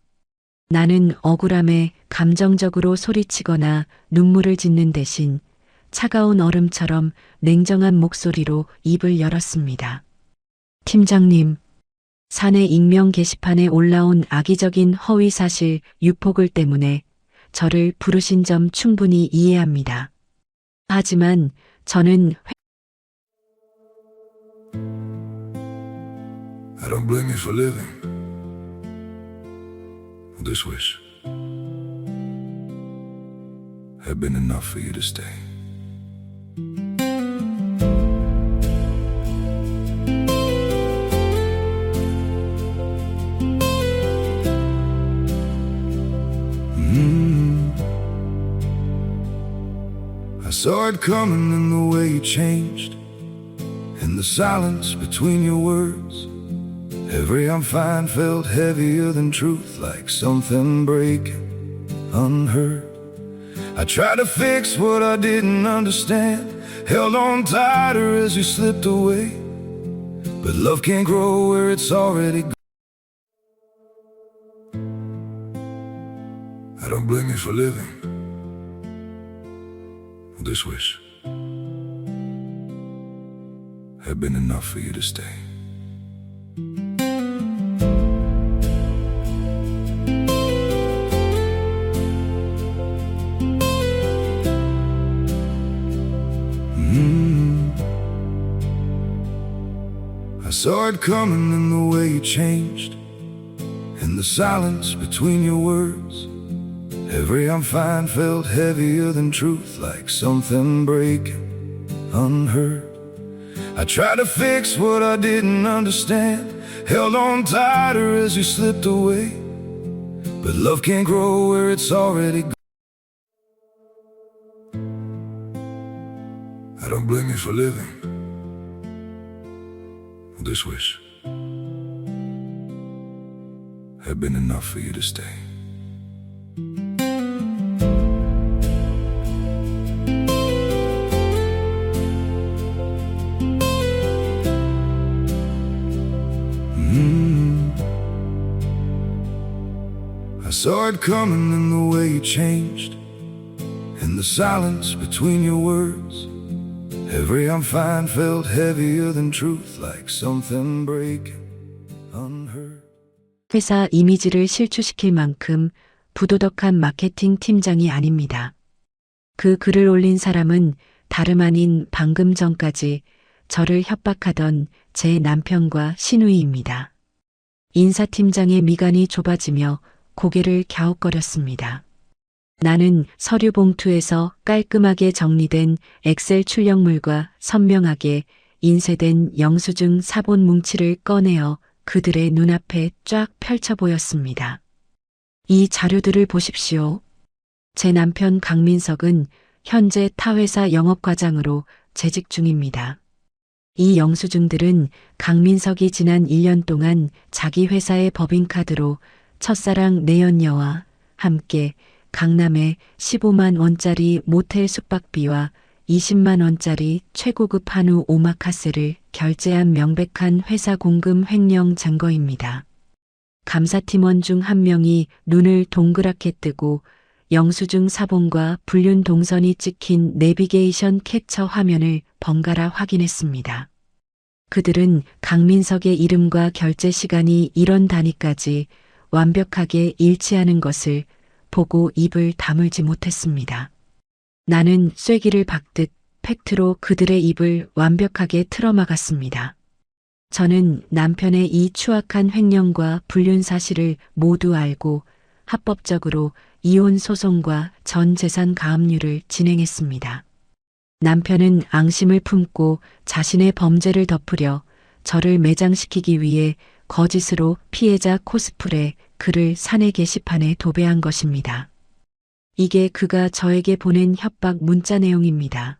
나는 억울함에 감정적으로 소리치거나 눈물을 짓는 대신 차가운 얼음처럼 냉정한 목소리로 입을 열었습니다. 팀장님, 사내 익명 게시판에 올라온 악의적인 허위 사실 유포글 때문에 저를 부르신 점 충분히 이해합니다. 하지만 저는 I don't blame you for living this wish had been enough for you to stay. I saw it coming in the way you changed, in the silence between your words. Every I'm fine felt heavier than truth, like something breaking unheard. I tried to fix what I didn't understand, held on tighter as you slipped away. But love can't grow where it's already gone. I don't blame you for living this wish had been enough for you to stay. I saw it coming in the way you changed, in the silence between your words. Every I'm fine felt heavier than truth, like something breaking unheard. I tried to fix what I didn't understand, held on tighter as you slipped away. But love can't grow where it's already gone. I don't blame you for living this wish had been enough for you to stay. I saw it coming in the way you changed, in the silence between your words. Every I'm fine felt heavier than truth, like something breaking unheard. 회사 이미지를 실추시킬 만큼 부도덕한 마케팅 팀장이 아닙니다. 그 글을 올린 사람은 다름 아닌 방금 전까지 저를 협박하던 제 남편과 시누이입니다. 인사팀장의 미간이 좁아지며 고개를 갸웃거렸습니다. 나는 서류 봉투에서 깔끔하게 정리된 엑셀 출력물과 선명하게 인쇄된 영수증 사본 뭉치를 꺼내어 그들의 눈앞에 쫙 펼쳐 보였습니다. 이 자료들을 보십시오. 제 남편 강민석은 현재 타 회사 영업과장으로 재직 중입니다. 이 영수증들은 강민석이 지난 1년 동안 자기 회사의 법인카드로 첫사랑 내연녀와 함께 강남에 15만 원짜리 모텔 숙박비와 20만 원짜리 최고급 한우 오마카세를 결제한 명백한 회사 공금 횡령 증거입니다. 감사팀원 중 한 명이 눈을 동그랗게 뜨고 영수증 사본과 불륜 동선이 찍힌 내비게이션 캡처 화면을 번갈아 확인했습니다. 그들은 강민석의 이름과 결제 시간이 이런 단위까지 완벽하게 일치하는 것을 보고 입을 다물지 못했습니다. 나는 쐐기를 박듯 팩트로 그들의 입을 완벽하게 틀어막았습니다. 저는 남편의 이 추악한 횡령과 불륜 사실을 모두 알고 합법적으로 이혼 소송과 전 재산 가압류를 진행했습니다. 남편은 앙심을 품고 자신의 범죄를 덮으려 저를 매장시키기 위해 거짓으로 피해자 코스프레 글을 사내 게시판에 도배한 것입니다. 이게 그가 저에게 보낸 협박 문자 내용입니다.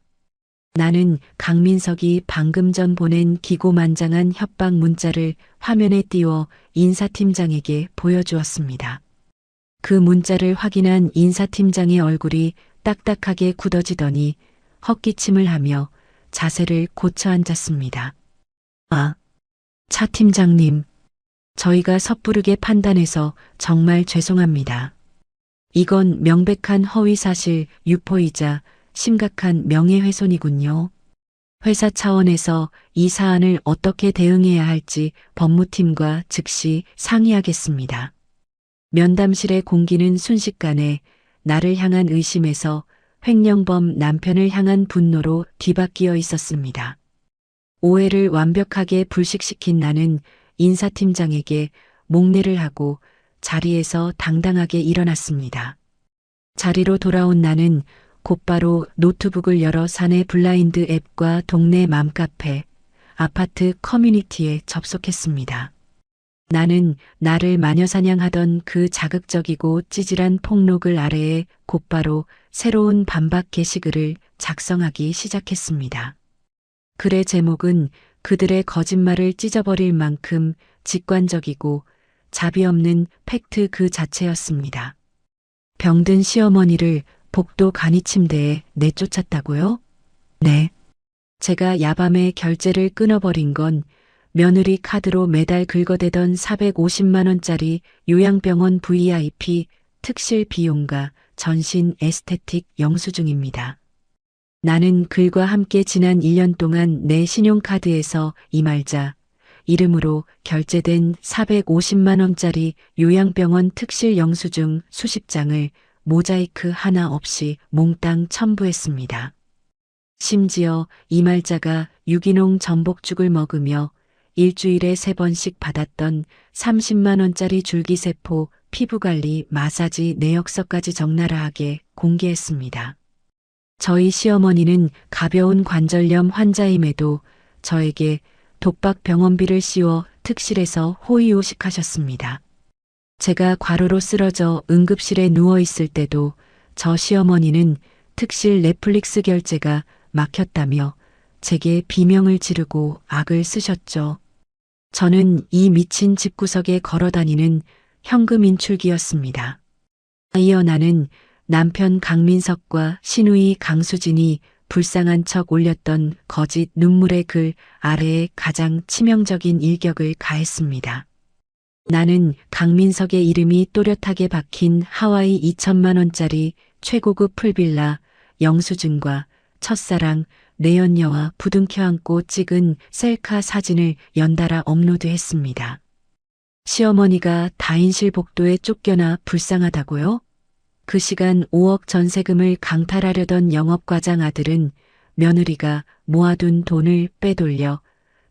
나는 강민석이 방금 전 보낸 기고만장한 협박 문자를 화면에 띄워 인사팀장에게 보여주었습니다. 그 문자를 확인한 인사팀장의 얼굴이 딱딱하게 굳어지더니 헛기침을 하며 자세를 고쳐 앉았습니다. 아, 차 팀장님. 저희가 섣부르게 판단해서 정말 죄송합니다. 이건 명백한 허위사실 유포이자 심각한 명예훼손이군요. 회사 차원에서 이 사안을 어떻게 대응해야 할지 법무팀과 즉시 상의하겠습니다. 면담실의 공기는 순식간에 나를 향한 의심에서 횡령범 남편을 향한 분노로 뒤바뀌어 있었습니다. 오해를 완벽하게 불식시킨 나는 인사팀장에게 목례를 하고 자리에서 당당하게 일어났습니다. 자리로 돌아온 나는 곧바로 노트북을 열어 사내 블라인드 앱과 동네 맘카페, 아파트 커뮤니티에 접속했습니다. 나는 나를 마녀사냥하던 그 자극적이고 찌질한 폭로글 아래에 곧바로 새로운 반박 게시글을 작성하기 시작했습니다. 글의 제목은 그들의 거짓말을 찢어버릴 만큼 직관적이고 자비 없는 팩트 그 자체였습니다. 병든 시어머니를 복도 간이 침대에 내쫓았다고요? 네. 제가 야밤에 결제를 끊어버린 건 며느리 카드로 매달 긁어대던 450만 원짜리 요양병원 VIP 특실 비용과 전신 에스테틱 영수증입니다. 나는 글과 함께 지난 1년 동안 내 신용카드에서 이말자 이름으로 결제된 450만 원짜리 요양병원 특실 영수증 수십 장을 모자이크 하나 없이 몽땅 첨부했습니다. 심지어 이말자가 유기농 전복죽을 먹으며 일주일에 3번씩 받았던 30만 원짜리 줄기세포 피부관리 마사지 내역서까지 적나라하게 공개했습니다. 저희 시어머니는 가벼운 관절염 환자임에도 저에게 독박 병원비를 씌워 특실에서 호의호식하셨습니다. 제가 과로로 쓰러져 응급실에 누워있을 때도 저 시어머니는 특실 넷플릭스 결제가 막혔다며 제게 비명을 지르고 악을 쓰셨죠. 저는 이 미친 집구석에 걸어다니는 현금 인출기였습니다. 이어 나는 남편 강민석과 시누이 강수진이 불쌍한 척 올렸던 거짓 눈물의 글 아래에 가장 치명적인 일격을 가했습니다. 나는 강민석의 이름이 또렷하게 박힌 하와이 2천만 원짜리 최고급 풀빌라 영수증과 첫사랑 내연녀와 부둥켜 안고 찍은 셀카 사진을 연달아 업로드했습니다. 시어머니가 다인실 복도에 쫓겨나 불쌍하다고요? 그 시간 5억 전세금을 강탈하려던 영업과장 아들은 며느리가 모아둔 돈을 빼돌려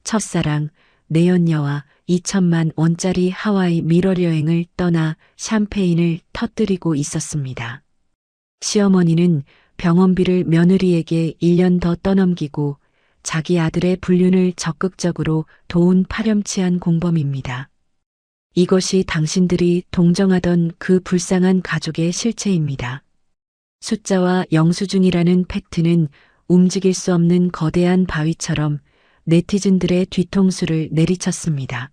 첫사랑 내연녀와 2천만 원짜리 하와이 밀월여행을 떠나 샴페인을 터뜨리고 있었습니다. 시어머니는 병원비를 며느리에게 1년 더 떠넘기고 자기 아들의 불륜을 적극적으로 도운 파렴치한 공범입니다. 이것이 당신들이 동정하던 그 불쌍한 가족의 실체입니다. 숫자와 영수증이라는 팩트는 움직일 수 없는 거대한 바위처럼 네티즌들의 뒤통수를 내리쳤습니다.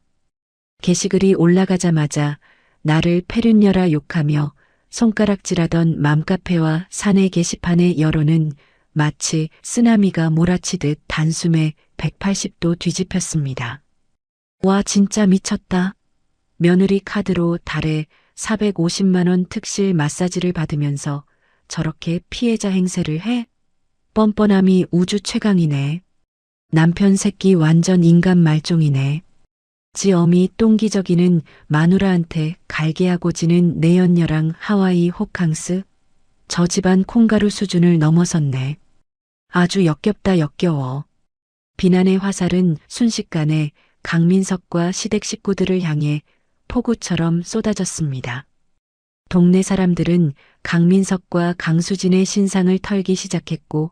게시글이 올라가자마자 나를 패륜녀라 욕하며 손가락질하던 맘카페와 사내 게시판의 여론은 마치 쓰나미가 몰아치듯 단숨에 180도 뒤집혔습니다. 와, 진짜 미쳤다. 며느리 카드로 달에 450만 원 특실 마사지를 받으면서 저렇게 피해자 행세를 해? 뻔뻔함이 우주 최강이네. 남편 새끼 완전 인간 말종이네. 지 어미 똥기저귀는 마누라한테 갈게하고 지는 내연녀랑 하와이 호캉스? 저 집안 콩가루 수준을 넘어섰네. 아주 역겹다 역겨워. 비난의 화살은 순식간에 강민석과 시댁 식구들을 향해 폭우처럼 쏟아졌습니다. 동네 사람들은 강민석과 강수진의 신상을 털기 시작했고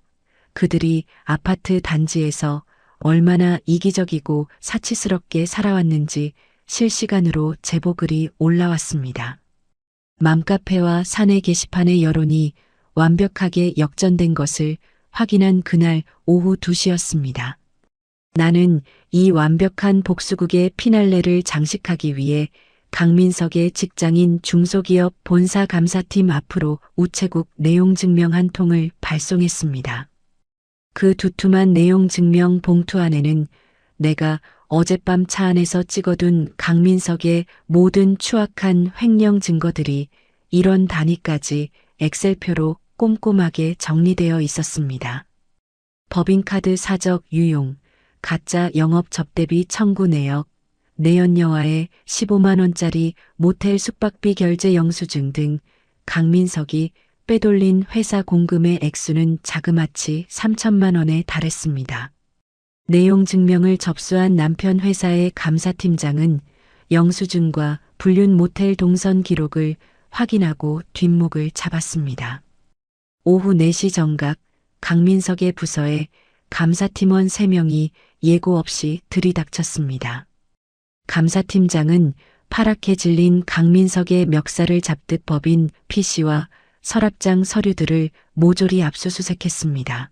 그들이 아파트 단지에서 얼마나 이기적이고 사치스럽게 살아왔는지 실시간으로 제보글이 올라왔습니다. 맘카페와 사내 게시판의 여론이 완벽하게 역전된 것을 확인한 그날 오후 2시였습니다. 나는 이 완벽한 복수극의 피날레를 장식하기 위해 강민석의 직장인 중소기업 본사 감사팀 앞으로 우체국 내용 증명 한 통을 발송했습니다. 그 두툼한 내용 증명 봉투 안에는 내가 어젯밤 차 안에서 찍어둔 강민석의 모든 추악한 횡령 증거들이 1원 단위까지 엑셀표로 꼼꼼하게 정리되어 있었습니다. 법인카드 사적 유용, 가짜 영업 접대비 청구 내역, 내연녀와의 15만 원짜리 모텔 숙박비 결제 영수증 등 강민석이 빼돌린 회사 공금의 액수는 자그마치 3천만 원에 달했습니다. 내용 증명을 접수한 남편 회사의 감사팀장은 영수증과 불륜 모텔 동선 기록을 확인하고 뒷목을 잡았습니다. 오후 4시 정각 강민석의 부서에 감사팀원 3명이 예고 없이 들이닥쳤습니다. 감사팀장은 파랗게 질린 강민석의 멱살을 잡듯 법인 PC와 서랍장 서류들을 모조리 압수수색했습니다.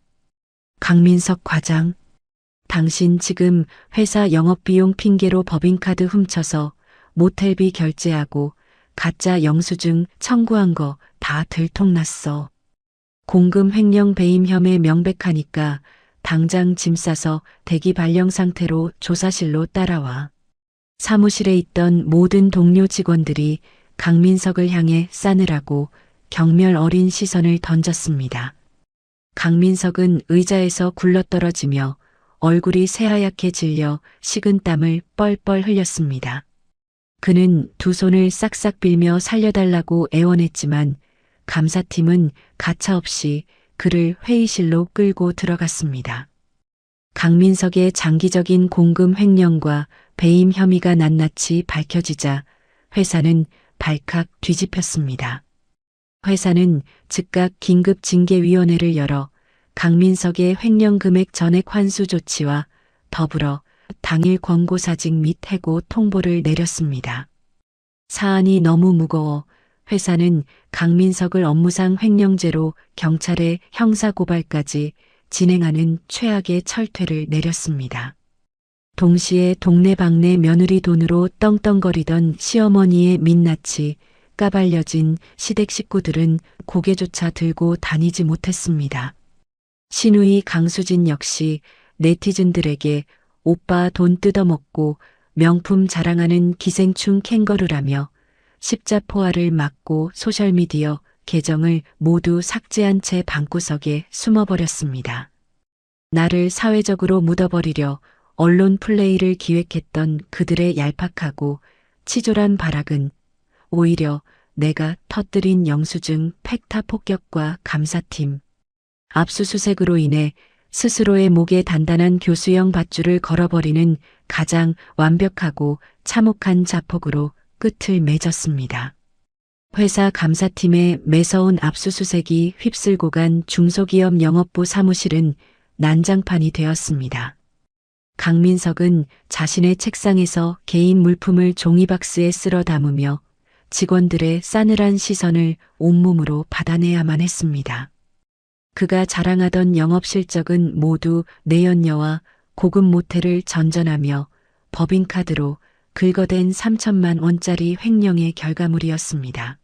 강민석 과장, 당신 지금 회사 영업비용 핑계로 법인카드 훔쳐서 모텔비 결제하고 가짜 영수증 청구한 거 다 들통났어. 공금 횡령 배임 혐의 명백하니까 당장 짐 싸서 대기 발령 상태로 조사실로 따라와. 사무실에 있던 모든 동료 직원들이 강민석을 향해 싸늘하고 경멸 어린 시선을 던졌습니다. 강민석은 의자에서 굴러떨어지며 얼굴이 새하얗게 질려 식은 땀을 뻘뻘 흘렸습니다. 그는 두 손을 싹싹 빌며 살려달라고 애원했지만 감사팀은 가차없이 그를 회의실로 끌고 들어갔습니다. 강민석의 장기적인 공금 횡령과 배임 혐의가 낱낱이 밝혀지자 회사는 발칵 뒤집혔습니다. 회사는 즉각 긴급징계위원회를 열어 강민석의 횡령 금액 전액 환수 조치와 더불어 당일 권고사직 및 해고 통보를 내렸습니다. 사안이 너무 무거워 회사는 강민석을 업무상 횡령죄로 경찰에 형사고발까지 진행하는 최악의 철퇴를 내렸습니다. 동시에 동네방네 며느리 돈으로 떵떵거리던 시어머니의 민낯이 까발려진 시댁 식구들은 고개조차 들고 다니지 못했습니다. 신우이 강수진 역시 네티즌들에게 오빠 돈 뜯어먹고 명품 자랑하는 기생충 캥거루라며 십자포화를 맞고 소셜미디어 계정을 모두 삭제한 채 방구석에 숨어버렸습니다. 나를 사회적으로 묻어버리려 언론 플레이를 기획했던 그들의 얄팍하고 치졸한 발악은 오히려 내가 터뜨린 영수증 팩타 폭격과 감사팀 압수수색으로 인해 스스로의 목에 단단한 교수형 밧줄을 걸어버리는 가장 완벽하고 참혹한 자폭으로 끝을 맺었습니다. 회사 감사팀의 매서운 압수수색이 휩쓸고 간 중소기업 영업부 사무실은 난장판이 되었습니다. 강민석은 자신의 책상에서 개인 물품을 종이박스에 쓸어 담으며 직원들의 싸늘한 시선을 온몸으로 받아내야만 했습니다. 그가 자랑하던 영업 실적은 모두 내연녀와 고급 모텔을 전전하며 법인카드로 긁어댄 3천만 원짜리 횡령의 결과물이었습니다.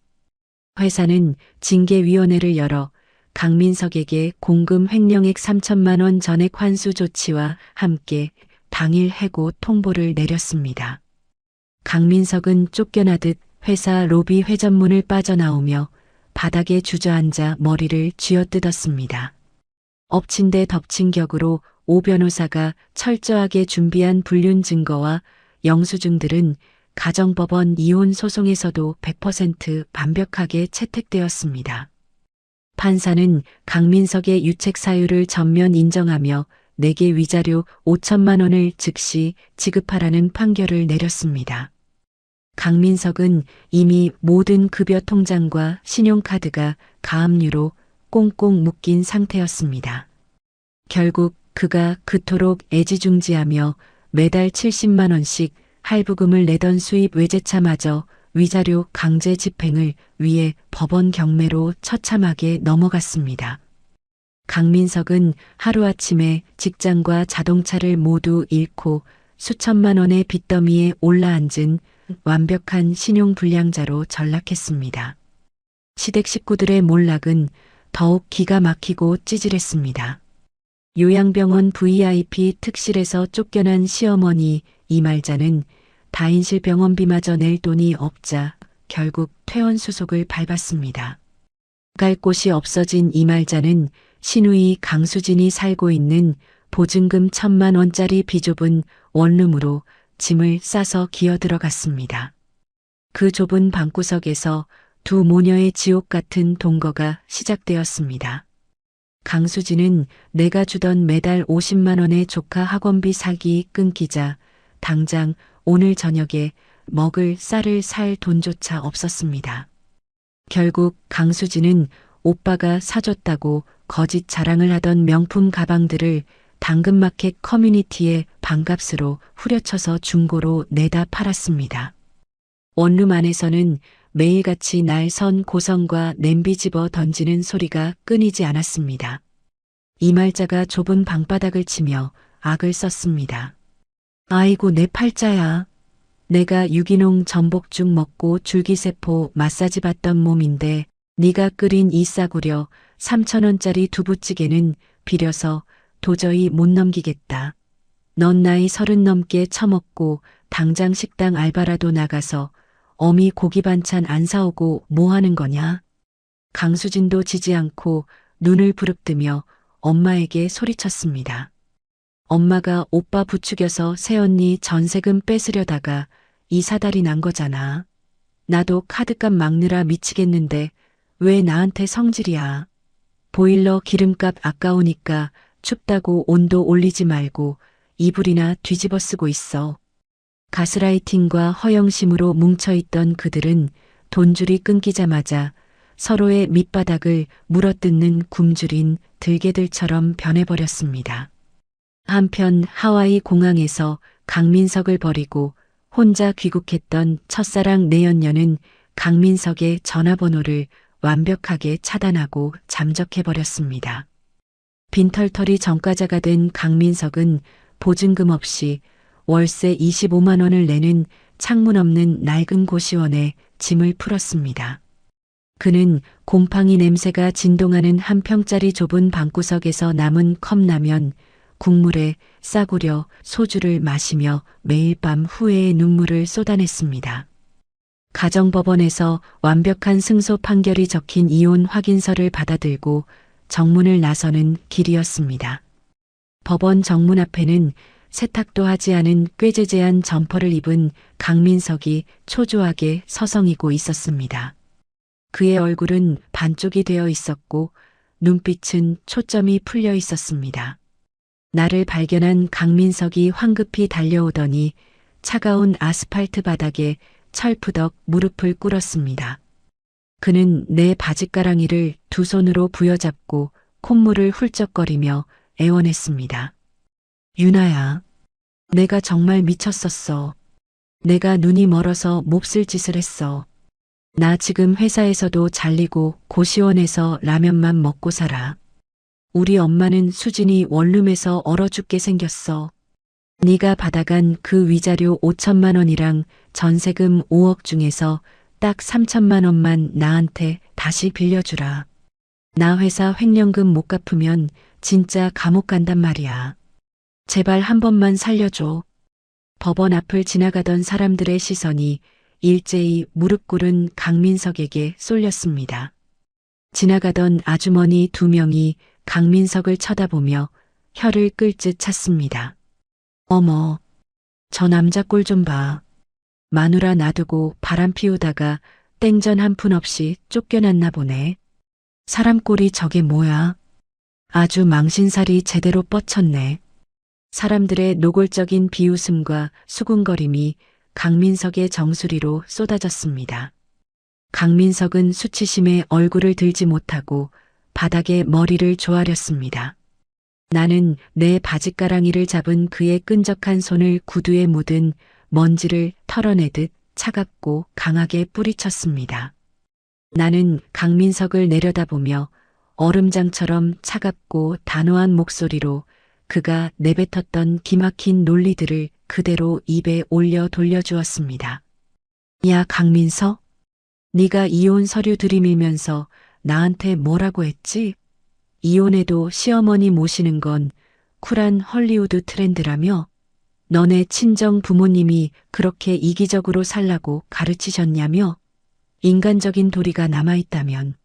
회사는 징계위원회를 열어 강민석에게 공금 횡령액 3천만 원 전액 환수 조치와 함께 당일 해고 통보를 내렸습니다. 강민석은 쫓겨나듯 회사 로비 회전문을 빠져나오며 바닥에 주저앉아 머리를 쥐어뜯었습니다. 엎친 데 덮친 격으로 오 변호사가 철저하게 준비한 불륜 증거와 영수증들은 가정법원 이혼 소송에서도 100% 완벽하게 채택되었습니다. 판사는 강민석의 유책 사유를 전면 인정하며 내게 위자료 5천만 원을 즉시 지급하라는 판결을 내렸습니다. 강민석은 이미 모든 급여 통장과 신용카드가 가압류로 꽁꽁 묶인 상태였습니다. 결국 그가 그토록 애지중지하며 매달 70만 원씩 할부금을 내던 수입 외제차마저 위자료 강제 집행을 위해 법원 경매로 처참하게 넘어갔습니다. 강민석은 하루아침에 직장과 자동차를 모두 잃고 수천만 원의 빚더미에 올라앉은 완벽한 신용불량자로 전락했습니다. 시댁 식구들의 몰락은 더욱 기가 막히고 찌질했습니다. 요양병원 VIP 특실에서 쫓겨난 시어머니 이말자는 다인실 병원비마저 낼 돈이 없자 결국 퇴원수속을 밟았습니다. 갈 곳이 없어진 이말자는 시누이 강수진이 살고 있는 보증금 1,000만 원짜리 비좁은 원룸으로 짐을 싸서 기어 들어갔습니다. 그 좁은 방구석에서 두 모녀의 지옥 같은 동거가 시작되었습니다. 강수진은 내가 주던 매달 50만 원의 조카 학원비 사기 끊기자 당장 오늘 저녁에 먹을 쌀을 살 돈조차 없었습니다. 결국 강수진은 오빠가 사줬다고 거짓 자랑을 하던 명품 가방들을 당근마켓 커뮤니티에 반값으로 후려쳐서 중고로 내다 팔았습니다. 원룸 안에서는 매일같이 날 선 고성과 냄비 집어 던지는 소리가 끊이지 않았습니다. 이말자가 좁은 방바닥을 치며 악을 썼습니다. 아이고 내 팔자야. 내가 유기농 전복죽 먹고 줄기세포 마사지 받던 몸인데 네가 끓인 이 싸구려 3,000원짜리 두부찌개는 비려서 도저히 못 넘기겠다. 넌 나이 30 넘게 처먹고 당장 식당 알바라도 나가서 어미 고기 반찬 안 사오고 뭐 하는 거냐? 강수진도 지지 않고 눈을 부릅뜨며 엄마에게 소리쳤습니다. 엄마가 오빠 부추겨서 새언니 전세금 뺏으려다가 이 사달이 난 거잖아. 나도 카드값 막느라 미치겠는데 왜 나한테 성질이야. 보일러 기름값 아까우니까 춥다고 온도 올리지 말고 이불이나 뒤집어 쓰고 있어. 가스라이팅과 허영심으로 뭉쳐있던 그들은 돈줄이 끊기자마자 서로의 밑바닥을 물어뜯는 굶주린 들개들처럼 변해버렸습니다. 한편 하와이 공항에서 강민석을 버리고 혼자 귀국했던 첫사랑 내연녀는 강민석의 전화번호를 완벽하게 차단하고 잠적해버렸습니다. 빈털터리 전과자가 된 강민석은 보증금 없이 월세 25만 원을 내는 창문 없는 낡은 고시원에 짐을 풀었습니다. 그는 곰팡이 냄새가 진동하는 한 평짜리 좁은 방구석에서 남은 컵라면, 국물에 싸구려 소주를 마시며 매일 밤 후회의 눈물을 쏟아냈습니다. 가정법원에서 완벽한 승소 판결이 적힌 이혼 확인서를 받아들고 정문을 나서는 길이었습니다. 법원 정문 앞에는 세탁도 하지 않은 꾀재재한 점퍼를 입은 강민석이 초조하게 서성이고 있었습니다. 그의 얼굴은 반쪽이 되어 있었고 눈빛은 초점이 풀려 있었습니다. 나를 발견한 강민석이 황급히 달려오더니 차가운 아스팔트 바닥에 철푸덕 무릎을 꿇었습니다. 그는 내 바짓가랑이를 두 손으로 부여잡고 콧물을 훌쩍거리며 애원했습니다. 유나야, 내가 정말 미쳤었어. 내가 눈이 멀어서 몹쓸 짓을 했어. 나 지금 회사에서도 잘리고 고시원에서 라면만 먹고 살아. 우리 엄마는 수진이 원룸에서 얼어 죽게 생겼어. 네가 받아간 그 위자료 5천만 원이랑 전세금 5억 중에서 딱 3천만 원만 나한테 다시 빌려주라. 나 회사 횡령금 못 갚으면 진짜 감옥 간단 말이야. 제발 한 번만 살려줘. 법원 앞을 지나가던 사람들의 시선이 일제히 무릎 꿇은 강민석에게 쏠렸습니다. 지나가던 아주머니 2명이 강민석을 쳐다보며 혀를 끌 듯 찼습니다. 어머, 저 남자 꼴 좀 봐. 마누라 놔두고 바람 피우다가 땡전 한 푼 없이 쫓겨났나 보네. 사람 꼴이 저게 뭐야? 아주 망신살이 제대로 뻗쳤네. 사람들의 노골적인 비웃음과 수군거림이 강민석의 정수리로 쏟아졌습니다. 강민석은 수치심에 얼굴을 들지 못하고 바닥에 머리를 조아렸습니다. 나는 내 바짓가랑이를 잡은 그의 끈적한 손을 구두에 묻은 먼지를 털어내듯 차갑고 강하게 뿌리쳤습니다. 나는 강민석을 내려다보며 얼음장처럼 차갑고 단호한 목소리로 그가 내뱉었던 기막힌 논리들을 그대로 입에 올려 돌려주었습니다. 야, 강민석? 네가 이혼 서류 들이밀면서 나한테 뭐라고 했지? 이혼해도 시어머니 모시는 건 쿨한 헐리우드 트렌드라며? 너네 친정 부모님이 그렇게 이기적으로 살라고 가르치셨냐며? 인간적인 도리가 남아있다면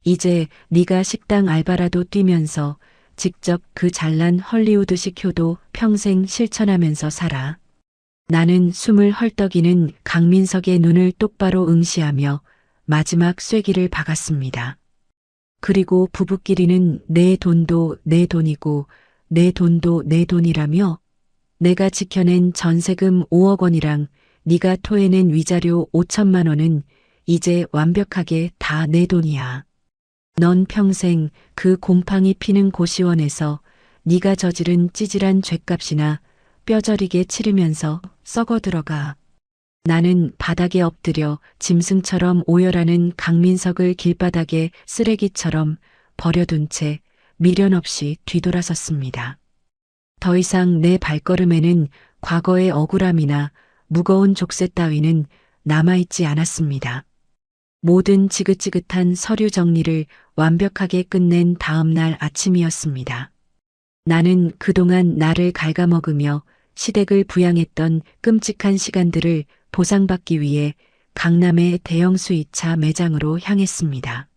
이제 네가 식당 알바라도 뛰면서 직접 그 잘난 헐리우드식 효도 평생 실천하면서 살아. 나는 숨을 헐떡이는 강민석의 눈을 똑바로 응시하며 마지막 쐐기를 박았습니다. 그리고 부부끼리는 내 돈도 내 돈이고 내 돈도 내 돈이라며? 내가 지켜낸 전세금 5억 원이랑 네가 토해낸 위자료 5천만 원은 이제 완벽하게 다 내 돈이야. 넌 평생 그 곰팡이 피는 고시원에서 네가 저지른 찌질한 죗값이나 뼈저리게 치르면서 썩어 들어가. 나는 바닥에 엎드려 짐승처럼 오열하는 강민석을 길바닥에 쓰레기처럼 버려둔 채 미련 없이 뒤돌아섰습니다. 더 이상 내 발걸음에는 과거의 억울함이나 무거운 족쇄 따위는 남아있지 않았습니다. 모든 지긋지긋한 서류 정리를 완벽하게 끝낸 다음 날 아침이었습니다. 나는 그동안 나를 갉아먹으며 시댁을 부양했던 끔찍한 시간들을 보상받기 위해 강남의 대형 수입차 매장으로 향했습니다.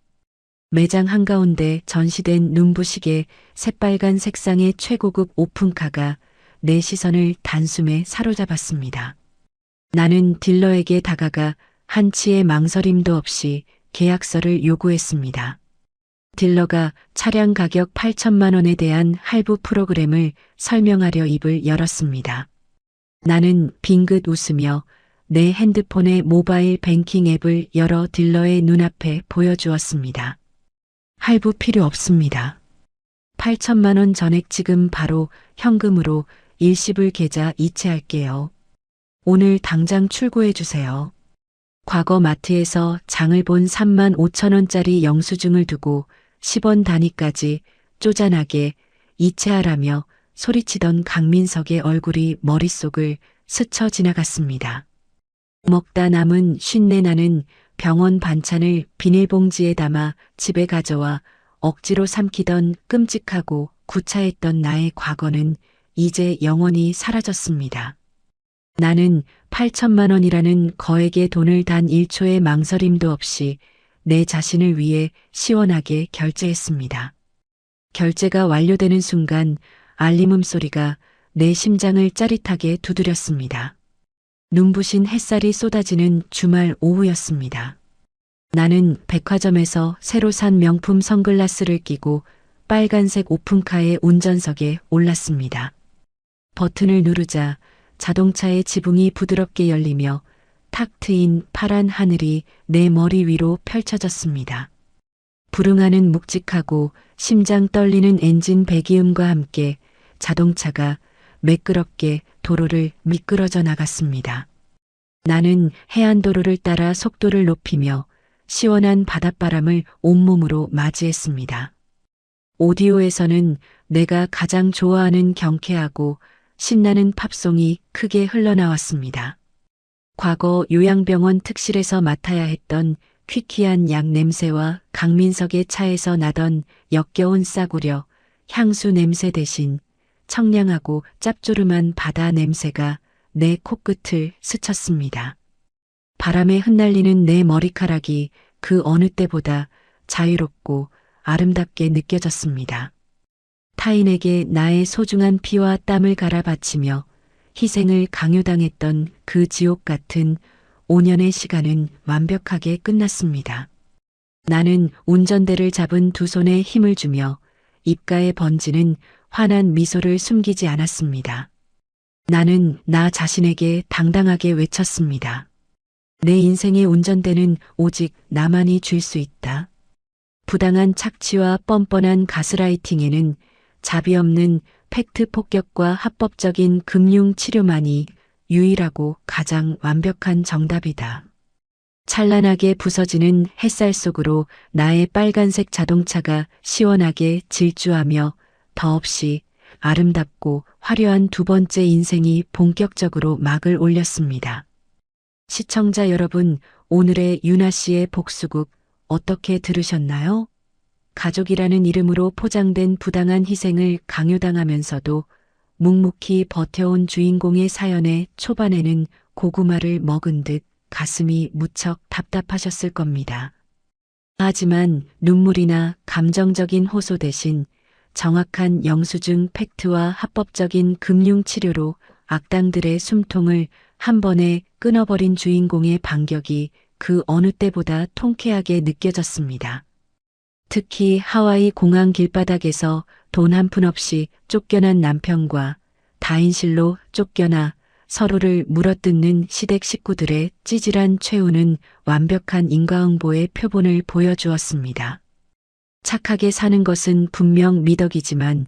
매장 한가운데 전시된 눈부시게 새빨간 색상의 최고급 오픈카가 내 시선을 단숨에 사로잡았습니다. 나는 딜러에게 다가가 한치의 망설임도 없이 계약서를 요구했습니다. 딜러가 차량 가격 8천만 원에 대한 할부 프로그램을 설명하려 입을 열었습니다. 나는 빙긋 웃으며 내 핸드폰의 모바일 뱅킹 앱을 열어 딜러의 눈앞에 보여주었습니다. 할부 필요 없습니다. 8천만 원 전액 지금 바로 현금으로 일시불 계좌 이체할게요. 오늘 당장 출고해 주세요. 과거 마트에서 장을 본 3만 5천 원짜리 영수증을 두고 10원 단위까지 쪼잔하게 이체하라며 소리치던 강민석의 얼굴이 머릿속을 스쳐 지나갔습니다. 먹다 남은 쉰내 나는 병원 반찬을 비닐봉지에 담아 집에 가져와 억지로 삼키던 끔찍하고 구차했던 나의 과거는 이제 영원히 사라졌습니다. 나는 8천만 원이라는 거액의 돈을 단 1초의 망설임도 없이 내 자신을 위해 시원하게 결제했습니다. 결제가 완료되는 순간 알림음 소리가 내 심장을 짜릿하게 두드렸습니다. 눈부신 햇살이 쏟아지는 주말 오후였습니다. 나는 백화점에서 새로 산 명품 선글라스를 끼고 빨간색 오픈카의 운전석에 올랐습니다. 버튼을 누르자 자동차의 지붕이 부드럽게 열리며 탁 트인 파란 하늘이 내 머리 위로 펼쳐졌습니다. 불응하는 묵직하고 심장 떨리는 엔진 배기음과 함께 자동차가 매끄럽게 도로를 미끄러져 나갔습니다. 나는 해안도로를 따라 속도를 높이며 시원한 바닷바람을 온몸으로 맞이했습니다. 오디오에서는 내가 가장 좋아하는 경쾌하고 신나는 팝송이 크게 흘러나왔습니다. 과거 요양병원 특실에서 맡아야 했던 퀴퀴한 약 냄새와 강민석의 차에서 나던 역겨운 싸구려 향수 냄새 대신 청량하고 짭조름한 바다 냄새가 내 코끝을 스쳤습니다. 바람에 흩날리는 내 머리카락이 그 어느 때보다 자유롭고 아름답게 느껴졌습니다. 타인에게 나의 소중한 피와 땀을 갈아 바치며 희생을 강요당했던 그 지옥 같은 5년의 시간은 완벽하게 끝났습니다. 나는 운전대를 잡은 두 손에 힘을 주며 입가에 번지는 환한 미소를 숨기지 않았습니다. 나는 나 자신에게 당당하게 외쳤습니다. 내 인생의 운전대는 오직 나만이 줄 수 있다. 부당한 착취와 뻔뻔한 가스라이팅에는 자비 없는 팩트 폭격과 합법적인 금융 치료만이 유일하고 가장 완벽한 정답이다. 찬란하게 부서지는 햇살 속으로 나의 빨간색 자동차가 시원하게 질주하며 더없이 아름답고 화려한 두 번째 인생이 본격적으로 막을 올렸습니다. 시청자 여러분, 오늘의 유나 씨의 복수극 어떻게 들으셨나요? 가족이라는 이름으로 포장된 부당한 희생을 강요당하면서도 묵묵히 버텨온 주인공의 사연에 초반에는 고구마를 먹은 듯 가슴이 무척 답답하셨을 겁니다. 하지만 눈물이나 감정적인 호소 대신 정확한 영수증 팩트와 합법적인 금융 치료로 악당들의 숨통을 한 번에 끊어버린 주인공의 반격이 그 어느 때보다 통쾌하게 느껴졌습니다. 특히 하와이 공항 길바닥에서 돈 한 푼 없이 쫓겨난 남편과 다인실로 쫓겨나 서로를 물어뜯는 시댁 식구들의 찌질한 최후는 완벽한 인과응보의 표본을 보여주었습니다. 착하게 사는 것은 분명 미덕이지만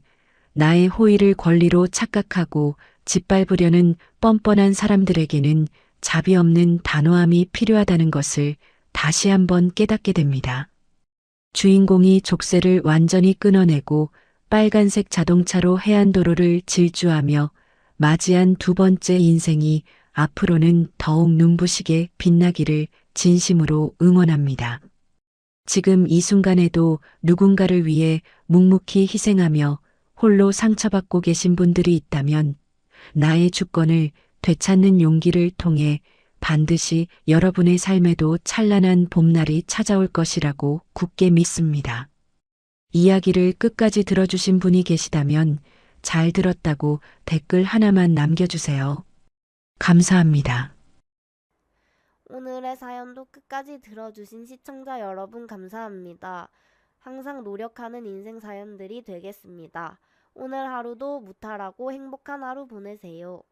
나의 호의를 권리로 착각하고 짓밟으려는 뻔뻔한 사람들에게는 자비 없는 단호함이 필요하다는 것을 다시 한번 깨닫게 됩니다. 주인공이 족쇄를 완전히 끊어내고 빨간색 자동차로 해안도로를 질주하며 맞이한 두 번째 인생이 앞으로는 더욱 눈부시게 빛나기를 진심으로 응원합니다. 지금 이 순간에도 누군가를 위해 묵묵히 희생하며 홀로 상처받고 계신 분들이 있다면 나의 주권을 되찾는 용기를 통해 반드시 여러분의 삶에도 찬란한 봄날이 찾아올 것이라고 굳게 믿습니다. 이야기를 끝까지 들어주신 분이 계시다면 잘 들었다고 댓글 하나만 남겨주세요. 감사합니다. 오늘의 사연도 끝까지 들어주신 시청자 여러분 감사합니다. 항상 노력하는 인생 사연들이 되겠습니다. 오늘 하루도 무탈하고 행복한 하루 보내세요.